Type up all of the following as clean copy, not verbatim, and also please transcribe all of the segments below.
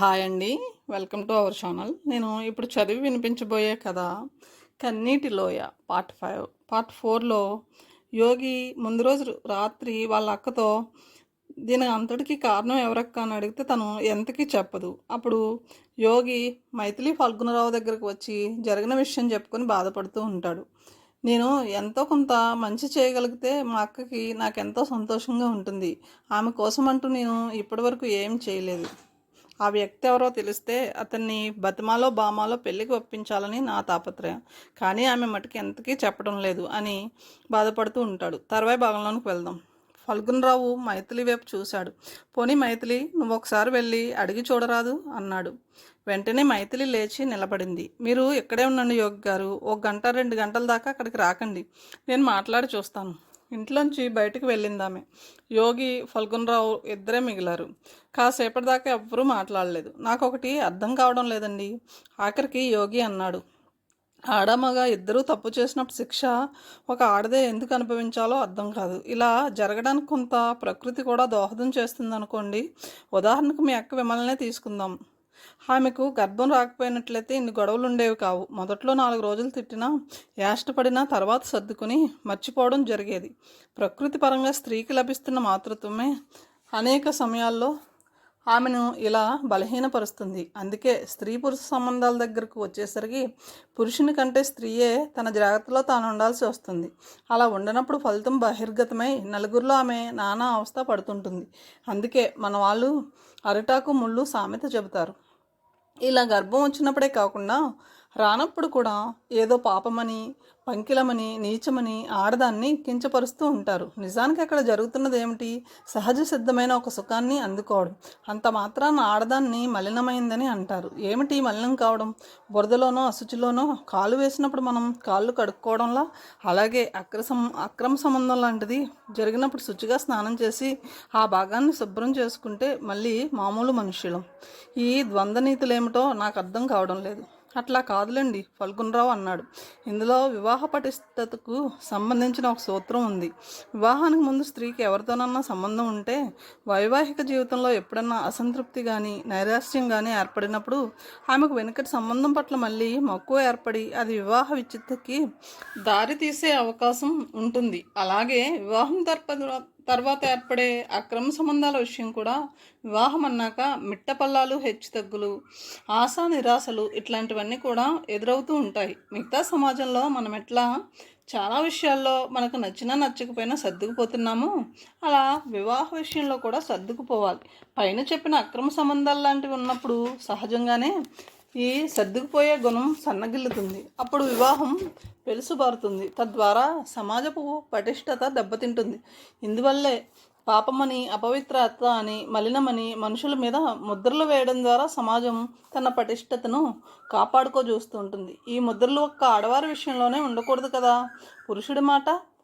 Hi అండి. Welcome to our channel. నేను ఇప్పుడు చదివి వినిపించబోయే కథ కన్నీటి లోయ పార్ట్ 4లో యోగి ముందు రోజు రాత్రి వాళ్ళ అక్కతో దీని అంతటికి కారణం ఎవరక్క అని అడిగితే తను ఎంతకీ చెప్పదు. అప్పుడు యోగి మైథిలి ఫల్గుణరావు దగ్గరకు వచ్చి జరిగిన విషయం చెప్పుకొని బాధపడుతూ ఉంటాడు. నేను ఎంతో కొంత మంచి చేయగలిగితే మా అక్కకి నాకెంతో సంతోషంగా ఉంటుంది. ఆమె కోసం అంటూ నేను ఇప్పటివరకు ఏం చేయలేదు. ఆ వ్యక్తి ఎవరో తెలిస్తే అతన్ని బతిమాలో బామాలో పెళ్ళికి ఒప్పించాలని నా తాపత్రయం. కానీ ఆమె మటుకు ఎంతకీ చెప్పడం లేదు అని బాధపడుతూ ఉంటాడు. తర్వాయి భాగంలోనికి వెళ్దాం. ఫల్గుణరావు మైథిలి వైపు చూశాడు. పోనీ మైథిలి, నువ్వు ఒకసారి వెళ్ళి అడిగి చూడరాదు అన్నాడు. వెంటనే మైథిలి లేచి నిలబడింది. మీరు ఇక్కడే ఉండండి యోగి గారు, 1 గంట 2 గంటల దాకా అక్కడికి రాకండి, నేను మాట్లాడి చూస్తాను. ఇంట్లోంచి బయటకు వెళ్ళిందామె. యోగి ఫల్గుణరావు ఇద్దరే మిగిలారు. కాసేపటి దాకా ఎవ్వరూ మాట్లాడలేదు. నాకు ఒకటి అర్థం కావడం లేదండి. ఆఖరికి యోగి అన్నాడు, ఆడమగ ఇద్దరూ తప్పు చేసినప్పుడు శిక్ష ఒక ఆడదే ఎందుకు అనుభవించాలో అర్థం కాదు. ఇలా జరగడానికి కొంత ప్రకృతి కూడా దోహదం చేస్తుంది అనుకోండి. ఉదాహరణకు మీ అక్క విమలనే తీసుకుందాం. ఆమెకు గర్భం రాకపోయినట్లయితే ఇన్ని గొడవలు ఉండేవి కావు. మొదట్లో 4 రోజులు తిట్టినా, యాష్టపడినా తర్వాత సర్దుకుని మర్చిపోవడం జరిగేది. ప్రకృతి పరంగా స్త్రీకి లభిస్తున్న మాతృత్వమే అనేక సమయాల్లో ఆమెను ఇలా బలహీనపరుస్తుంది. అందుకే స్త్రీ పురుష సంబంధాల దగ్గరకు వచ్చేసరికి పురుషుని కంటే స్త్రీయే తన జాగ్రత్తలో తాను ఉండాల్సి వస్తుంది. అలా ఉండనప్పుడు ఫలితం బహిర్గతమై నలుగురిలో ఆమె నానా అవస్థ పడుతుంటుంది. అందుకే మన వాళ్ళు అరిటాకు ముళ్ళు సామెత చెబుతారు. ఇలా గర్భం వచ్చినప్పుడే కాకుండా రానప్పుడు కూడా ఏదో పాపమని, పంకిలమని, నీచమని ఆడదాన్ని కించపరుస్తూ ఉంటారు. నిజానికి అక్కడ జరుగుతున్నది ఏమిటి? సహజ సిద్ధమైన ఒక సుఖాన్ని అందుకోవడం. అంత మాత్రాన ఆడదాన్ని మలినమైందని అంటారు. ఏమిటి మలినం కావడం? బురదలోనో అశుచిలోనో కాలు వేసినప్పుడు మనం కాళ్ళు కడుక్కోవడంలా, అలాగే అక్రమ సంబంధం లాంటిది జరిగినప్పుడు శుచిగా స్నానం చేసి ఆ భాగాన్ని శుభ్రం చేసుకుంటే మళ్ళీ మామూలు మనుష్యులం. ఈ ద్వంద్వనీతులేమిటో నాకు అర్థం కావడం లేదు. అట్లా కాదులేండి ఫల్గుణరావు అన్నాడు. ఇందులో వివాహ పటిష్టతకు సంబంధించిన ఒక సూత్రం ఉంది. వివాహానికి ముందు స్త్రీకి ఎవరితోనన్నా సంబంధం ఉంటే వైవాహిక జీవితంలో ఎప్పుడన్నా అసంతృప్తి కానీ నైరాశ్యం కానీ ఏర్పడినప్పుడు ఆమెకు వెనుకటి సంబంధం పట్ల మళ్ళీ మక్కువ ఏర్పడి అది వివాహ విచ్ఛిత్తకి దారి తీసే అవకాశం ఉంటుంది. అలాగే వివాహం తర్వాత ఏర్పడే అక్రమ సంబంధాల విషయం కూడా వివాహం అన్నాక మిట్టపల్లాలు, హెచ్చుతగ్గులు, ఆశా నిరాశలు ఇట్లాంటివన్నీ కూడా ఎదురవుతూ ఉంటాయి. మిగతా సమాజంలో మనం ఎట్లా చాలా విషయాల్లో మనకు నచ్చినా నచ్చకపోయినా సర్దుకుపోతున్నాము, అలా వివాహ విషయంలో కూడా సర్దుకుపోవాలి. పైన చెప్పిన అక్రమ సంబంధాలు లాంటివి ఉన్నప్పుడు సహజంగానే ఈ సర్దుకుపోయే గుణం సన్నగిల్లుతుంది. అప్పుడు వివాహం పెలుసుబారుతుంది. తద్వారా సమాజపు పటిష్టత దెబ్బతింటుంది. ఇందువల్లే పాపమని, అపవిత్రత అని, మలినమని మనుషుల మీద ముద్రలు వేయడం ద్వారా సమాజం తన పటిష్టతను కాపాడుకోజూస్తూ ఉంటుంది. ఈ ముద్రలు ఒక్క ఆడవారి విషయంలోనే ఉండకూడదు కదా.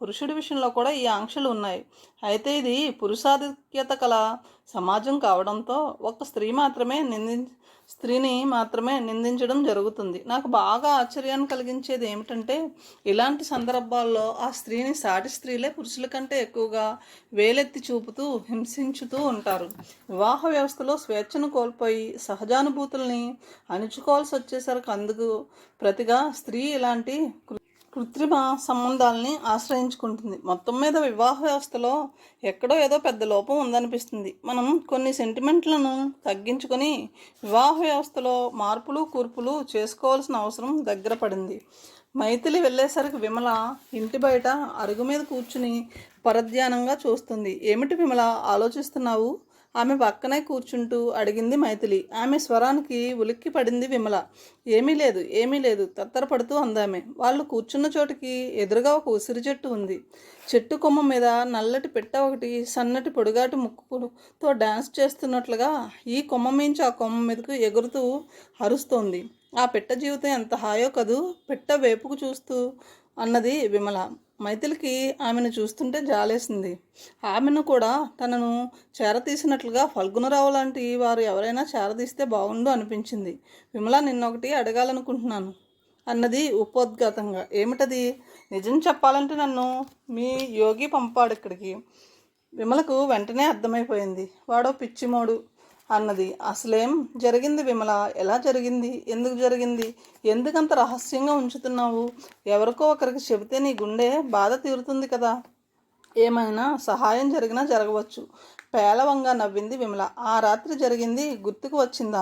పురుషుడి విషయంలో కూడా ఈ ఆంక్షలు ఉన్నాయి. అయితే ఇది పురుషాధిక్యత కల సమాజం కావడంతో ఒక స్త్రీని మాత్రమే నిందించడం జరుగుతుంది. నాకు బాగా ఆశ్చర్యాన్ని కలిగించేది ఏమిటంటే, ఇలాంటి సందర్భాల్లో ఆ స్త్రీని సాటి స్త్రీలే పురుషుల కంటే ఎక్కువగా వేలెత్తి చూపుతూ హింసించుతూ ఉంటారు. వివాహ వ్యవస్థలో స్వేచ్ఛను కోల్పోయి సహజానుభూతుల్ని అణుచుకోవాల్సి వచ్చేసరికి అందుకు ప్రతిగా స్త్రీ ఇలాంటి కృత్రిమ సంబంధాలని ఆశ్రయించుకుంటుంది. మొత్తం మీద వివాహ వ్యవస్థలో ఎక్కడో ఏదో పెద్ద లోపం ఉందనిపిస్తుంది. మనం కొన్ని సెంటిమెంట్లను తగ్గించుకొని వివాహ వ్యవస్థలో మార్పులు కూర్పులు చేసుకోవాల్సిన అవసరం దగ్గర పడింది. మైథిలి వెళ్ళేసరికి విమల ఇంటి బయట అరుగు మీద కూర్చుని పరధ్యానంగా చూస్తుంది. ఏమిటి విమల, ఆలోచిస్తున్నావు? ఆమె పక్కనే కూర్చుంటూ అడిగింది మైథిలి. ఆమె స్వరానికి ఉలిక్కి పడింది విమల. ఏమీ లేదు తత్తరపడుతూ అందామె. వాళ్ళు కూర్చున్న చోటుకి ఎదురుగా ఒక ఉసిరి చెట్టు ఉంది. చెట్టు కొమ్మ మీద నల్లటి పెట్ట ఒకటి సన్నటి పొడుగాటి ముక్కుతో డాన్స్ చేస్తున్నట్లుగా ఈ కొమ్మ మించి ఆ కొమ్మ మీదకు ఎగురుతూ అరుస్తోంది. ఆ పెట్ట జీవితం ఎంత హాయో కదూ, పెట్ట వేపుకు చూస్తూ అన్నది విమల. మైథిలికి ఆమెను చూస్తుంటే జాలేసింది. ఆమెను కూడా తనను చేరతీసినట్లుగా ఫల్గుణరావు లాంటి వారు ఎవరైనా చేరదీస్తే బాగుండు అనిపించింది. విమల, నిన్నొకటి అడగాలనుకుంటున్నాను అన్నది ఉపోద్ఘాతంగా. ఏమిటది? నిజం చెప్పాలంటే నన్ను మీ యోగి పంపాడు ఇక్కడికి. విమలకు వెంటనే అర్థమైపోయింది. వాడో పిచ్చిమోడు, అన్నది. అసలేం జరిగింది విమల? ఎలా జరిగింది? ఎందుకు జరిగింది? ఎందుకంత రహస్యంగా ఉంచుతున్నావు? ఎవరికో ఒకరికి చెబితే నీ గుండె బాధ తీరుతుంది కదా. ఏమైనా సహాయం జరిగినా జరగవచ్చు. పేలవంగా నవ్వింది విమల. ఆ రాత్రి జరిగింది గుర్తుకు వచ్చింది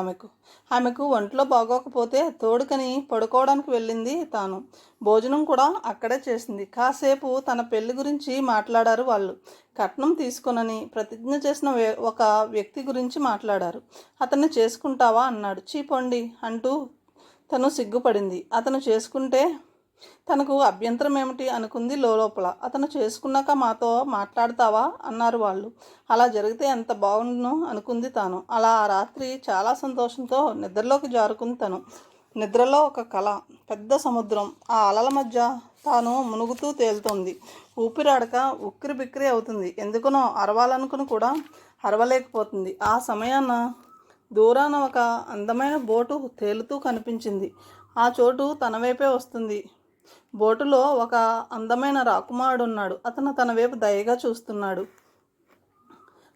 ఆమెకు ఒంట్లో బాగోకపోతే తోడుకని పడుకోవడానికి వెళ్ళింది తాను. భోజనం కూడా అక్కడే చేసింది. కాసేపు తన పెళ్లి గురించి మాట్లాడారు వాళ్ళు. కట్నం తీసుకొనని ప్రతిజ్ఞ చేసిన ఒక వ్యక్తి గురించి మాట్లాడారు. అతన్ని చేసుకుంటావా అన్నాడు. చీపొండి అంటూ తను సిగ్గుపడింది. అతను చేసుకుంటే తనకు అభ్యంతరం ఏమిటి అనుకుంది లోపల. అతను చేసుకున్నాక మాతో మాట్లాడతావా అన్నారు వాళ్ళు. అలా జరిగితే ఎంత బాగుండును అనుకుంది తాను. అలా ఆ రాత్రి చాలా సంతోషంతో నిద్రలోకి జారుకుంది తను. నిద్రలో ఒక కళ, పెద్ద సముద్రం, ఆ అలల మధ్య తాను మునుగుతూ తేలుతోంది. ఊపిరాడక ఉక్కిరి బిక్కిరి అవుతుంది. ఎందుకనో అరవాలనుకుని కూడా అరవలేకపోతుంది. ఆ సమయాన దూరాన ఒక అందమైన బోటు తేలుతూ కనిపించింది. ఆ చోటు తన వైపే వస్తుంది. బోటులో ఒక అందమైన రాకుమారుడు ఉన్నాడు. అతను తన వైపు దయగా చూస్తున్నాడు.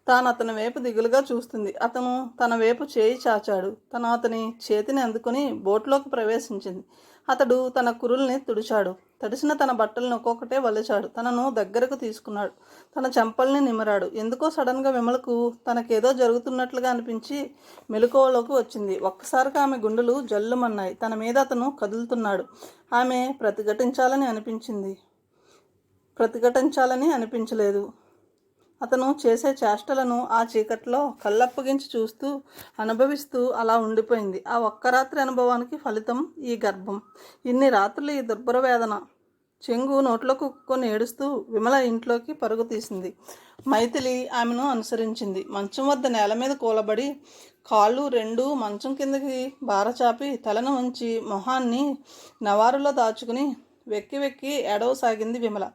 తాను అతని వైపు దిగులుగా చూస్తుంది. అతను తన వైపు చేయి చాచాడు. అతని చేతిని అందుకుని బోట్లోకి ప్రవేశించింది. అతడు తన కురుల్ని తుడిచాడు. తడిసిన తన బట్టలను ఒక్కొక్కటే వలిచాడు. తనను దగ్గరకు తీసుకున్నాడు. తన చెంపల్ని నిమిరాడు. ఎందుకో సడన్గా విమలకు తనకేదో జరుగుతున్నట్లుగా అనిపించి మెలకువలోకి వచ్చింది. ఒక్కసారిగా ఆమె గుండెలు జల్లుమన్నాయి. తన మీద అతను కదులుతున్నాడు. ఆమె ప్రతిఘటించాలని అనిపించలేదు. అతను చేసే చేష్టలను ఆ చీకట్లో కళ్ళప్పగించి చూస్తూ అనుభవిస్తూ అలా ఉండిపోయింది. ఆ ఒక్క రాత్రి అనుభవానికి ఫలితం ఈ గర్భం. ఇన్ని రాత్రులు ఈ దుర్భర వేదన. చెంగు నోట్లో కుక్కుని ఏడుస్తూ విమల ఇంట్లోకి పరుగు తీసింది. మైథిలి ఆమెను అనుసరించింది. మంచం వద్ద నేల మీద కూలబడి కాళ్ళు రెండూ మంచం కిందకి బారచాపి తలను వంచి మొహాన్ని నవారులో దాచుకుని వెక్కి వెక్కి ఏడవసాగింది విమల.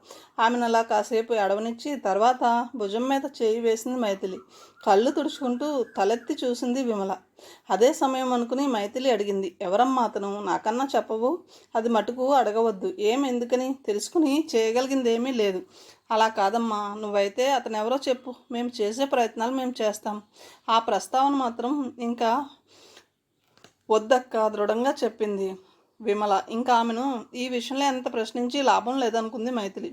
ఆమెను అలా కాసేపు ఏడవనిచ్చి తర్వాత భుజం మీద చేయి వేసింది మైథిలి. కళ్ళు తుడుచుకుంటూ తలెత్తి చూసింది విమల. అదే సమయం అనుకుని మైథిలి అడిగింది, ఎవరమ్మా అతను? నాకన్నా చెప్పవు? అది మటుకు అడగవద్దు. ఎందుకని? తెలుసుకుని చేయగలిగింది ఏమీ లేదు. అలా కాదమ్మా, నువ్వైతే అతను ఎవరో చెప్పు. మేము చేసే ప్రయత్నాలు మేము చేస్తాం. ఆ ప్రస్తావన మాత్రం ఇంకా వద్దక్క దృఢంగా చెప్పింది విమల. ఇంకా ఆమెను ఈ విషయంలో ఎంత ప్రశ్నించి లాభం లేదనుకుంది మైథిలి.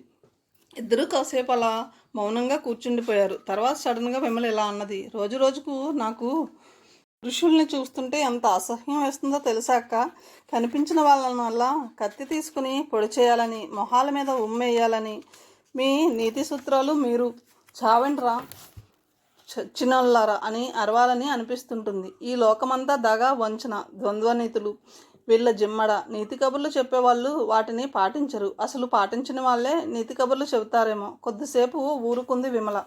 ఇద్దరూ కాసేపు అలా మౌనంగా కూర్చుండిపోయారు. తర్వాత సడన్గా విమల ఇలా అన్నది, రోజు రోజుకు నాకు పురుషుల్ని చూస్తుంటే ఎంత అసహ్యం వేస్తుందో తెలుసాక. కనిపించిన వాళ్ళ కత్తి తీసుకుని పొడి చేయాలని, మొహాల మీద ఉమ్మేయాలని, మీ నీతి సూత్రాలు మీరు చావండ్రా చచ్చినోళ్ళారా అని అరవాలని అనిపిస్తుంటుంది. ఈ లోకమంతా దగా వంచన ద్వంద్వనీతులు వీళ్ళ జిమ్మడ. నీతి కబుర్లు చెప్పేవాళ్ళు వాటిని పాటించరు. అసలు పాటించిన వాళ్ళే నీతి కబుర్లు చెబుతారేమో. కొద్దిసేపు ఊరుకుంది విమల.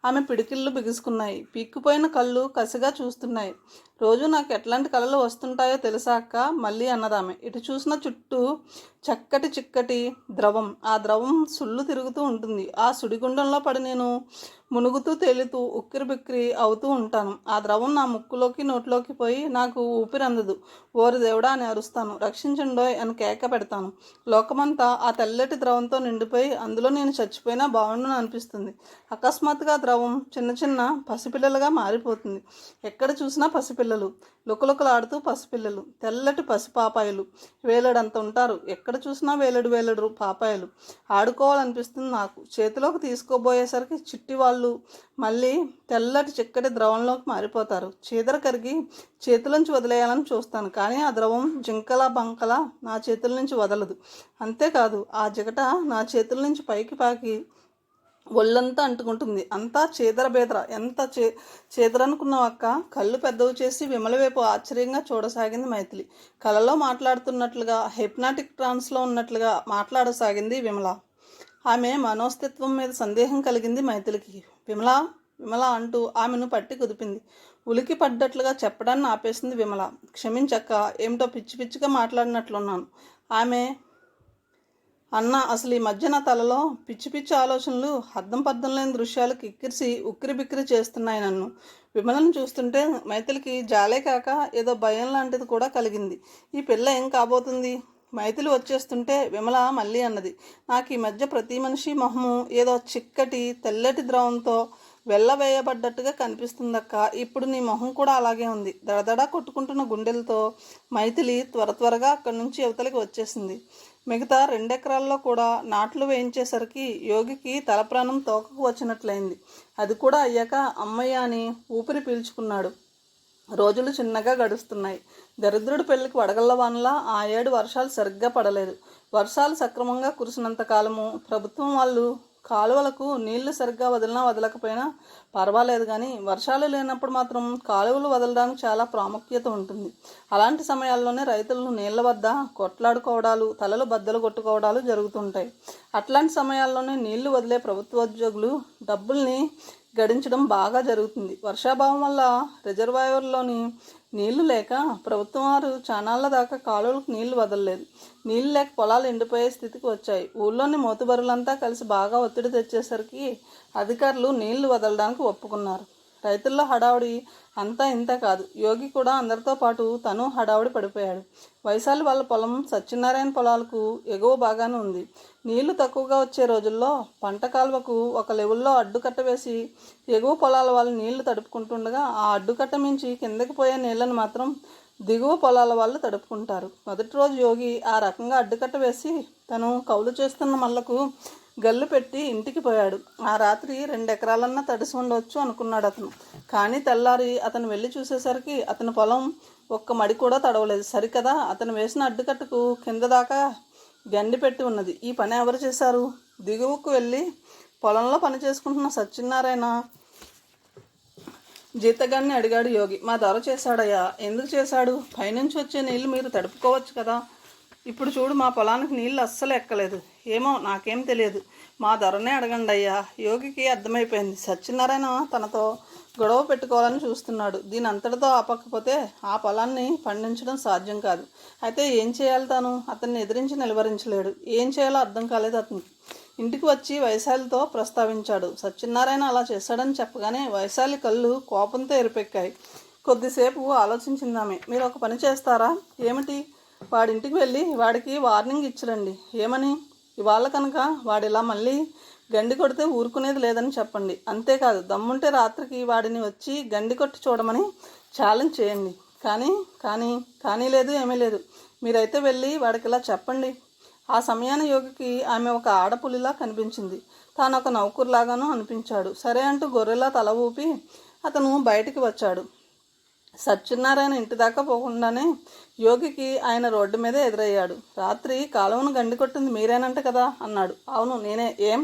ఆమె పిడికిళ్ళు బిగుసుకున్నాయి. పీక్కుపోయిన కళ్ళు కసిగా చూస్తున్నాయి. రోజు నాకు ఎట్లాంటి కళలు వస్తుంటాయో తెలుసాక మళ్ళీ అన్నదామె. ఇటు చూసిన చుట్టూ చక్కటి చిక్కటి ద్రవం. ఆ ద్రవం సుళ్ళు తిరుగుతూ ఉంటుంది. ఆ సుడిగుండంలో పడి నేను మునుగుతూ తేలుతూ ఉక్కిరి బిక్కిరి అవుతూ ఉంటాను. ఆ ద్రవం నా ముక్కులోకి నోట్లోకి పోయి నాకు ఊపిరందదు. ఓరి దేవుడా అని అరుస్తాను. రక్షించండోయ్ అని కేక పెడతాను. లోకమంతా ఆ తెల్లటి ద్రవంతో నిండిపోయి అందులో నేను చచ్చిపోయినా బాగుండును అనిపిస్తుంది. అకస్మాత్తుగా ద్రవం చిన్న చిన్న పసిపిల్లలుగా మారిపోతుంది. ఎక్కడ చూసినా పసిపిల్లలు, లుకలుకలాడుతూ పసిపిల్లలు, తెల్లటి పసిపాపాయలు వేలడంత ఉంటారు. ఎక్కడ చూసినా వేలడు పాపాయలు. ఆడుకోవాలనిపిస్తుంది నాకు. చేతిలోకి తీసుకోబోయేసరికి చిట్టి వాళ్ళు మళ్ళీ తెల్లటి చిక్కటి ద్రవంలోకి మారిపోతారు. చీదర కరిగి చేతుల నుంచి వదిలేయాలని చూస్తాను, కానీ ఆ ద్రవం జింకలా బంకలా నా చేతుల నుంచి వదలదు. అంతేకాదు ఆ జిగట నా చేతుల నుంచి పైకి పాకి ఒళ్ళంతా అంటుకుంటుంది. అంతా చీదర బేదర. ఎంత చీదరనుకున్నావక్క? కళ్ళు పెద్దవి చేసి విమల వైపు ఆశ్చర్యంగా చూడసాగింది మైథిలి. కలలో మాట్లాడుతున్నట్లుగా, హిప్నాటిక్ ట్రాన్స్లో ఉన్నట్లుగా మాట్లాడసాగింది విమల. ఆమె మనోస్థిత్వం మీద సందేహం కలిగింది మైథిలికి. విమల విమల అంటూ ఆమెను పట్టి కుదిపింది. ఉలికి పడ్డట్లుగా చెప్పడాన్ని ఆపేసింది విమల. క్షమించక్క, ఏమిటో పిచ్చి పిచ్చిగా మాట్లాడినట్లున్నాను. ఆమె అన్న అసలు ఈ మధ్య నా తలలో పిచ్చి పిచ్చి ఆలోచనలు, అర్థం పర్థం లేని దృశ్యాలు కిక్కిరిసి ఉక్కిరి బిక్కిరి చేస్తున్నాయి నన్ను. విమలను చూస్తుంటే మైథిలికి జాలే కాక ఏదో భయం లాంటిది కూడా కలిగింది. ఈ పిల్ల ఏం కాబోతుంది? మైథిలి వచ్చేస్తుంటే విమల మళ్ళీ అన్నది, నాకు ఈ మధ్య ప్రతి మనిషి మొహము ఏదో చిక్కటి తెల్లటి ద్రవంతో వెళ్ళవేయబడ్డట్టుగా కనిపిస్తుందక్క. ఇప్పుడు నీ మొహం కూడా అలాగే ఉంది. దడదడా కొట్టుకుంటున్న గుండెలతో మైథిలి త్వరగా అక్కడి నుంచి యువతలకి వచ్చేసింది. మిగతా 2 ఎకరాల్లో కూడా నాట్లు వేయించేసరికి యోగికి తల ప్రాణం తోకకు వచ్చినట్లయింది. అది కూడా అయ్యాక అమ్మయ్య అని ఊపిరి పీల్చుకున్నాడు. రోజులు చిన్నగా గడుస్తున్నాయి. దరిద్రుడి పెళ్లికి వడగళ్ల వానలా ఆ ఏడు వర్షాలు సరిగ్గా పడలేదు. వర్షాలు సక్రమంగా కురిసినంత కాలము ప్రభుత్వం వాళ్ళు కాలువలకు నీళ్లు సరిగ్గా వదిలినా వదలకపోయినా పర్వాలేదు, కానీ వర్షాలు లేనప్పుడు మాత్రం కాలువలు వదలడానికి చాలా ప్రాముఖ్యత ఉంటుంది. అలాంటి సమయాల్లోనే రైతులను నీళ్ల వద్ద కొట్లాడుకోవడాలు, తలలు బద్దలు కొట్టుకోవడాలు జరుగుతుంటాయి. అట్లాంటి సమయాల్లోనే నీళ్లు వదిలే ప్రభుత్వోద్యోగులు డబ్బుల్ని గడించడం బాగా జరుగుతుంది. వర్షాభావం వల్ల రిజర్వాయర్లోని నీళ్లు లేక ప్రభుత్వం వారు చానాళ్ల దాకా కాలువలకు నీళ్లు వదలలేదు. నీళ్లు లేక పొలాలు ఎండిపోయే స్థితికి వచ్చాయి. ఊళ్ళోని మోతుబరులంతా కలిసి బాగా ఒత్తిడి తెచ్చేసరికి అధికారులు నీళ్లు వదలడానికి ఒప్పుకున్నారు. రైతుల్లో హడావుడి అంతా ఇంత కాదు. యోగి కూడా అందరితో పాటు తను హడావుడి పడిపోయాడు. వైశాలి వాళ్ళ పొలం సత్యనారాయణ పొలాలకు ఎగువ బాగానే ఉంది. నీళ్లు తక్కువగా వచ్చే రోజుల్లో పంట కాలువకు ఒక లెవెల్లో అడ్డుకట్ట వేసి ఎగువ పొలాల వాళ్ళు నీళ్లు తడుపుకుంటుండగా ఆ అడ్డుకట్ట మించి కిందకి పోయే నీళ్లను మాత్రం దిగువ పొలాల వాళ్ళు తడుపుకుంటారు. మొదటి రోజు యోగి ఆ రకంగా అడ్డుకట్ట వేసి తను కౌలు చేస్తున్న మళ్ళకు గల్లు పెట్టి ఇంటికి పోయాడు. ఆ రాత్రి 2 ఎకరాలన్నా తడిసి ఉండవచ్చు అనుకున్నాడు అతను. కానీ తెల్లారి అతను వెళ్ళి చూసేసరికి అతని పొలం ఒక్క మడి కూడా తడవలేదు. సరికదా అతను వేసిన అడ్డుకట్టుకు కింద దాకా గండి పెట్టి ఉన్నది. ఈ పని ఎవరు చేశారు? దిగువకు వెళ్ళి పొలంలో పని చేసుకుంటున్న సత్యనారాయణ జీతగాన్ని అడిగాడు యోగి. మా దొర చేశాడయ్యా. ఎందుకు చేశాడు? పైనుంచి వచ్చే నీళ్లు మీరు తడుపుకోవచ్చు కదా. ఇప్పుడు చూడు, మా పొలానికి నీళ్ళు అస్సలు ఎక్కలేదు. ఏమో, నాకేం తెలియదు. మా దొరనే అడగండి అయ్యా. యోగికి అర్థమైపోయింది సత్యనారాయణ తనతో గొడవ పెట్టుకోవాలని చూస్తున్నాడు. దీని అంతటితో ఆపకపోతే ఆ పొలాన్ని పండించడం సాధ్యం కాదు. అయితే ఏం చేయాలి తాను? అతన్ని ఎదిరించి నిలవరించలేడు. ఏం చేయాలో అర్థం కాలేదు అతనికి. ఇంటికి వచ్చి వైశాలితో ప్రస్తావించాడు. సత్యనారాయణ అలా చేశాడని చెప్పగానే వైశాలి కళ్ళు కోపంతో ఎరిపెక్కాయి. కొద్దిసేపు ఆలోచించిందామె. మీరు ఒక పని చేస్తారా? ఏమిటి? వాడింటికి వెళ్ళి వాడికి వార్నింగ్ ఇచ్చిరండి. ఏమని? ఇవాళ కనుక వాడిలా మళ్ళీ గండి కొడితే ఊరుకునేది లేదని చెప్పండి. అంతేకాదు, దమ్ముంటే రాత్రికి వాడిని వచ్చి గండి కొట్టి చూడమని ఛాలెంజ్ చేయండి. కానీ లేదు, ఏమీ లేదు. మీరైతే వెళ్ళి వాడికి ఇలా చెప్పండి. ఆ సమయాన యోగికి ఆమె ఒక ఆడపులిలా కనిపించింది. తాను ఒక నౌకరులాగానూ అనిపించాడు. సరే అంటూ గొర్రెలా తల ఊపి అతను బయటికి వచ్చాడు. సత్యనారాయణ ఇంటి దాకా పోకుండానే యోగికి ఆయన రోడ్డు మీదే ఎదురయ్యాడు. రాత్రి కాలువను గండి కొట్టింది మీరేనంట కదా అన్నాడు. అవును, నేనే. ఏం?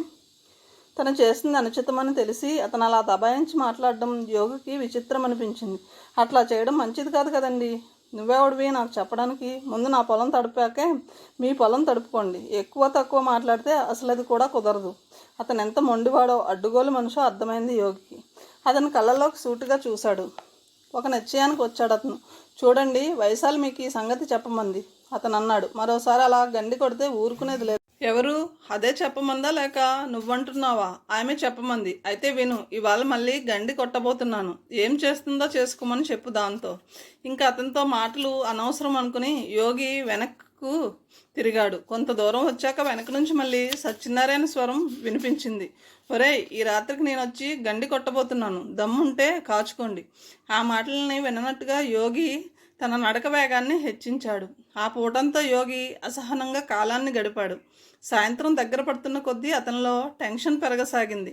తను చేసింది అనుచితమని తెలిసి అతను అలా దబాయించి మాట్లాడడం యోగికి విచిత్రం అనిపించింది. అట్లా చేయడం మంచిది కాదు కదండి. నువ్వెవడివి నాకు చెప్పడానికి? ముందు నా పొలం తడిపాకే మీ పొలం తడుపుకోండి. ఎక్కువ తక్కువ మాట్లాడితే అసలు అది కూడా కుదరదు. అతను ఎంత మొండివాడో, అడ్డుగోలు మనిషో అర్థమైంది యోగికి. అతని కళ్ళలోకి సూటిగా చూశాడు. ఒక నిశ్చయానికి వచ్చాడు అతను. చూడండి, వైశాలి మీకు ఈ సంగతి చెప్పమంది అతను అన్నాడు. మరోసారి అలా గండి కొడితే ఊరుకునేది లేదు. ఎవరు? అదే చెప్పమందా లేక నువ్వంటున్నావా? ఆమె చెప్పమంది. అయితే విను, ఇవాళ మళ్ళీ గండి కొట్టబోతున్నాను. ఏం చేస్తుందో చేసుకోమని చెప్పు దాంతో. ఇంకా అతనితో మాటలు అనవసరం అనుకుని యోగి వెనక్కు తిరిగాడు. కొంత దూరం వచ్చాక వెనక నుంచి మళ్ళీ సత్యనారాయణ స్వరం వినిపించింది. ఒరేయ్, ఈ రాత్రికి నేను వచ్చి గండి కొట్టబోతున్నాను. దమ్ముంటే కాచుకోండి. ఆ మాటలని విననట్టుగా యోగి తన నడక వేగాన్ని హెచ్చించాడు. ఆ పూటంతా యోగి అసహనంగా కాలాన్ని గడిపాడు. సాయంత్రం దగ్గర పడుతున్న కొద్దీ అతనిలో టెన్షన్ పెరగసాగింది.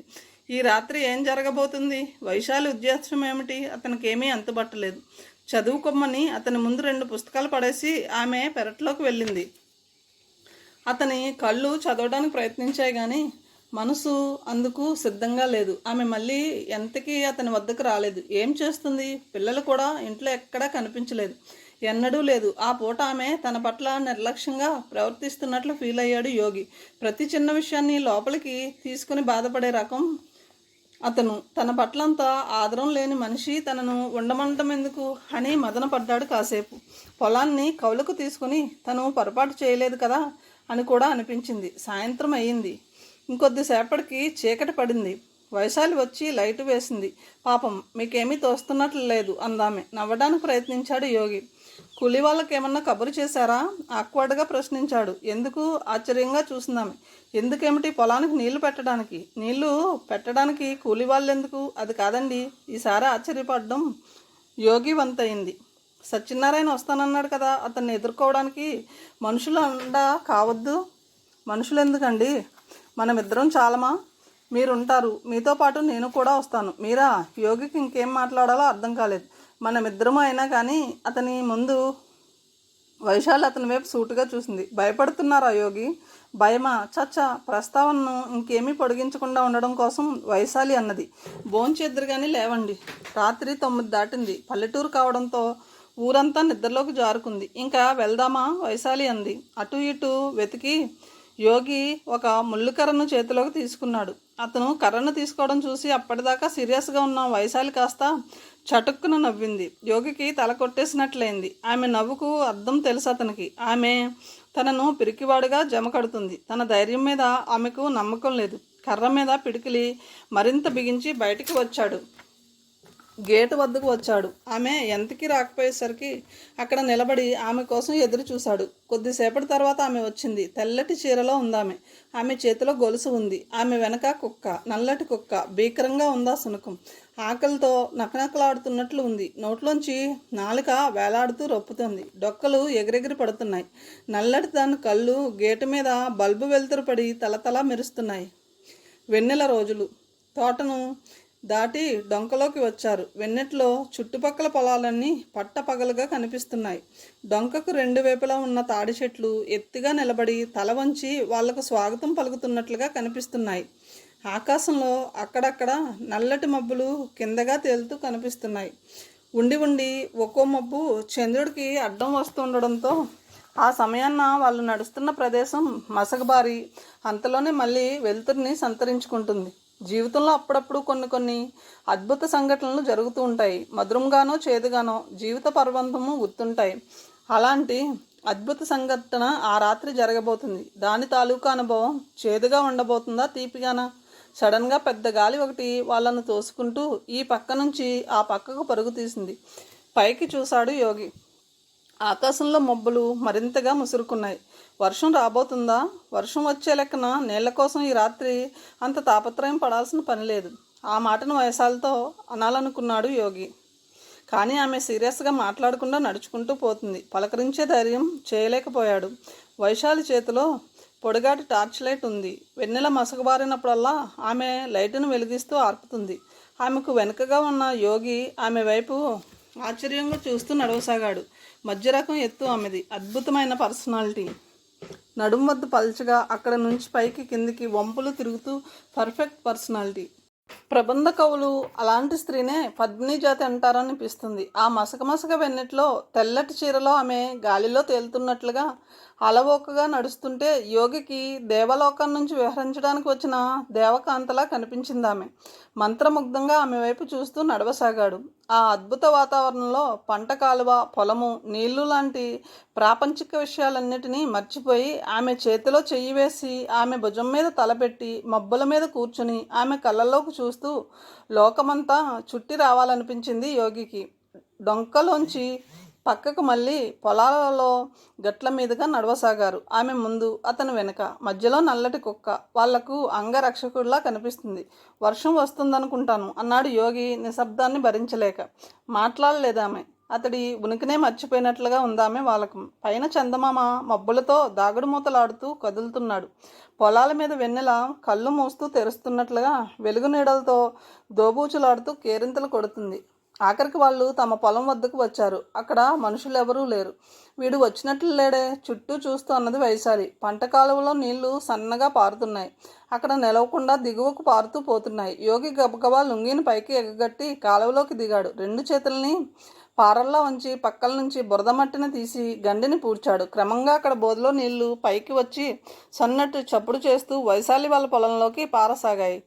ఈ రాత్రి ఏం జరగబోతుంది? వైశాలి ఉద్దేశం ఏమిటి? అతనికేమీ అంతుబట్టలేదు. చదువుకోమని అతని ముందు 2 పుస్తకాలు పడేసి ఆమె పెరట్లోకి వెళ్ళింది. అతని కళ్ళు చదవడానికి ప్రయత్నించాయి, కానీ మనసు అందుకు సిద్ధంగా లేదు. ఆమె మళ్ళీ ఎంతకీ అతని వద్దకు రాలేదు. ఏం చేస్తుంది? పిల్లలు కూడా ఇంట్లో ఎక్కడా కనిపించలేదు. ఎన్నడూ లేదు. ఆ పూట ఆమె తన పట్ల నిర్లక్ష్యంగా ప్రవర్తిస్తున్నట్లు ఫీల్ అయ్యాడు యోగి. ప్రతి చిన్న విషయాన్ని లోపలికి తీసుకుని బాధపడే రకం అతను. తన పట్లంతా ఆదరం లేని మనిషి తనను ఉండమంటం ఎందుకు అని మదన పడ్డాడు కాసేపు. పొలాన్ని కౌలుకు తీసుకుని తను పొరపాటు చేయలేదు కదా అని కూడా అనిపించింది. సాయంత్రం అయ్యింది. ఇంకొద్దిసేపటికి చీకటి పడింది. వైశాలి వచ్చి లైటు వేసింది. పాపం, మీకేమీ తోస్తున్నట్లు లేదు అందామె. నవ్వడానికి ప్రయత్నించాడు యోగి. కూలి వాళ్ళకి ఏమన్నా కబురు చేశారా? ఆక్వర్డ్గా ప్రశ్నించాడు. ఎందుకు? ఆశ్చర్యంగా చూసిందామె. ఎందుకేమిటి? పొలానికి నీళ్లు పెట్టడానికి. నీళ్లు పెట్టడానికి కూలి వాళ్ళు ఎందుకు? అది కాదండి. ఈసారి ఆశ్చర్యపడడం యోగి వంతయింది. సత్యనారాయణ వస్తానన్నాడు కదా, అతన్ని ఎదుర్కోవడానికి మనుషులు అండ కావద్దు. మనుషులు ఎందుకండి? మనమిద్దరం చాలమా? మీరుంటారు, మీతో పాటు నేను కూడా వస్తాను. మీరా? యోగికి ఇంకేం మాట్లాడాలో అర్థం కాలేదు. మనమిద్దరము అయినా కానీ అతని ముందు వైశాలి అతని వైపు సూటుగా చూసింది. భయపడుతున్నారా యోగి? భయమా? చచ్చా, ప్రస్తావనను ఇంకేమీ పొడిగించకుండా ఉండడం కోసం వైశాలి అన్నది. భోంచేద్దరు కానీ లేవండి. రాత్రి 9 దాటింది. పల్లెటూరు కావడంతో ఊరంతా నిద్రలోకి జారుకుంది. ఇంకా వెళ్దామా? వైశాలి అంది. అటు ఇటు వెతికి యోగి ఒక ముళ్ళు కర్రను చేతిలోకి తీసుకున్నాడు. అతను కర్రను తీసుకోవడం చూసి అప్పటిదాకా సీరియస్గా ఉన్న వైశాలి కాస్త చటుక్కున నవ్వింది. యోగికి తల కొట్టేసినట్లయింది. ఆమె నవ్వుకు అర్థం తెలుసు అతనికి. ఆమె తనను పిరికివాడుగా జమ కడుతుంది. తన ధైర్యం మీద ఆమెకు నమ్మకం లేదు. కర్ర మీద పిడికిలి మరింత బిగించి బయటికి వచ్చాడు. గేటు వద్దకు వచ్చాడు. ఆమె ఎంతకి రాకపోయేసరికి అక్కడ నిలబడి ఆమె కోసం ఎదురు చూశాడు. కొద్దిసేపటి తర్వాత ఆమె వచ్చింది. తెల్లటి చీరలో ఉందామె. ఆమె చేతిలో గొలుసు ఉంది. ఆమె వెనక కుక్క, నల్లటి కుక్క. భీకరంగా ఉందా శునకం. ఆకలితో నకనకలాడుతున్నట్లు ఉంది. నోట్లోంచి నాలుక వేలాడుతూ రొప్పుతుంది. డొక్కలు ఎగిరెగిరి పడుతున్నాయి. నల్లటి దాని కళ్ళు గేటు మీద బల్బు వెలుతురు పడి తలతలా మెరుస్తున్నాయి. వెన్నెల రోజులు. తోటను దాటి డొంకలోకి వచ్చారు. వెన్నెట్లో చుట్టుపక్కల పొలాలన్నీ పట్టపగలుగా కనిపిస్తున్నాయి. డొంకకు 2 వైపులా ఉన్న తాడి చెట్లు ఎత్తుగా నిలబడి తల వంచి వాళ్లకు స్వాగతం పలుకుతున్నట్లుగా కనిపిస్తున్నాయి. ఆకాశంలో అక్కడక్కడ నల్లటి మబ్బులు కిందగా తేలుతూ కనిపిస్తున్నాయి. ఉండి ఉండి ఒక్కో మబ్బు చంద్రుడికి అడ్డం వస్తుండడంతో ఆ సమయాన్న వాళ్ళు నడుస్తున్న ప్రదేశం మసకబారి అంతలోనే మళ్ళీ వెలుతురిని సంతరించుకుంటుంది. జీవితంలో అప్పుడప్పుడు కొన్ని అద్భుత సంఘటనలు జరుగుతూ ఉంటాయి. మధురంగానో చేదుగానో జీవిత పర్వంతము గుర్తుంటాయి. అలాంటి అద్భుత సంఘటన ఆ రాత్రి జరగబోతుంది. దాని తాలూకా అనుభవం చేదుగా ఉండబోతుందా, తీపిగానా? సడన్గా పెద్ద గాలి ఒకటి వాళ్ళను తోసుకుంటూ ఈ పక్క నుంచి ఆ పక్కకు పరుగు తీసింది. పైకి చూశాడు యోగి. ఆకాశంలో మబ్బులు మరింతగా ముసురుకున్నాయి. వర్షం రాబోతుందా? వర్షం వచ్చే లెక్కన నీళ్ల కోసం ఈ రాత్రి అంత తాపత్రయం పడాల్సిన పని లేదు. ఆ మాటను వయసాలతో అనాలనుకున్నాడు యోగి. కానీ ఆమె సీరియస్గా మాట్లాడకుండా నడుచుకుంటూ పోతుంది. పలకరించే ధైర్యం చేయలేకపోయాడు. వైశాలి చేతిలో పొడిగాటి టార్చ్ లైట్ ఉంది. వెన్నెల మసకబారినప్పుడల్లా ఆమె లైటును వెలిగిస్తూ ఆర్పుతుంది. ఆమెకు వెనుకగా ఉన్న యోగి ఆమె వైపు ఆశ్చర్యంగా చూస్తూ నడవసాగాడు. మధ్య రకం ఎత్తు ఆమెది. అద్భుతమైన పర్సనాలిటీ. నడుం వద్ద పల్చగా అక్కడ నుంచి పైకి కిందికి వంపులు తిరుగుతూ పర్ఫెక్ట్ పర్సనాలిటీ. ప్రబంధ కవులు అలాంటి స్త్రీనే పద్మిని జాతి అంటారనిపిస్తుంది. ఆ మసక వెన్నెట్లో తెల్లటి చీరలో ఆమె గాలిలో తేలుతున్నట్లుగా అలవోకగా నడుస్తుంటే యోగికి దేవలోకం నుంచి విహరించడానికి వచ్చిన దేవకాంతలా కనిపించింది ఆమె. మంత్రముగ్ధంగా ఆమె వైపు చూస్తూ నడవసాగాడు. ఆ అద్భుత వాతావరణంలో పంట కాలువ, పొలము, నీళ్లు లాంటి ప్రాపంచిక విషయాలన్నిటినీ మర్చిపోయి ఆమె చేతిలో చెయ్యి వేసి ఆమె భుజం మీద తలపెట్టి మబ్బుల మీద కూర్చుని ఆమె కళ్ళల్లోకి చూస్తూ లోకమంతా చుట్టి రావాలనిపించింది యోగికి. డొంకలోంచి పక్కకు మళ్ళీ పొలాలలో గట్ల మీదుగా నడవసాగారు. ఆమె ముందు, అతను వెనుక. మధ్యలో నల్లటి కుక్క వాళ్లకు అంగరక్షకుడిలా కనిపిస్తుంది. వర్షం వస్తుందనుకుంటాను అన్నాడు యోగి నిశ్శబ్దాన్ని భరించలేక. మాట్లాడలేదామె. అతడి ఉనికినే మర్చిపోయినట్లుగా ఉందామె వాలకం. పైన చందమామ మబ్బులతో దాగుడు మూతలాడుతూ కదులుతున్నాడు. పొలాల మీద వెన్నెల కళ్ళు మూస్తూ తెరుస్తున్నట్లుగా వెలుగు నీడలతో దోబూచులాడుతూ కేరింతలు కొడుతుంది. ఆఖరికి వాళ్ళు తమ పొలం వద్దకు వచ్చారు. అక్కడ మనుషులెవరూ లేరు. వీడు వచ్చినట్లు లేడే, చుట్టూ చూస్తూ అన్నది వైశాలి. పంట కాలువలో నీళ్లు సన్నగా పారుతున్నాయి. అక్కడ నిలవకుండా దిగువకు పారుతూ పోతున్నాయి. యోగి గబగబా లుంగిని పైకి ఎగగట్టి కాలువలోకి దిగాడు. 2 చేతుల్ని పారల్లో ఉంచి పక్కల నుంచి బురద మట్టిని తీసి గండిని పూడ్చాడు. క్రమంగా అక్కడ బోధలో నీళ్లు పైకి వచ్చి సన్నట్టు చప్పుడు చేస్తూ వైశాలి వాళ్ళ పొలంలోకి పారసాగాయి.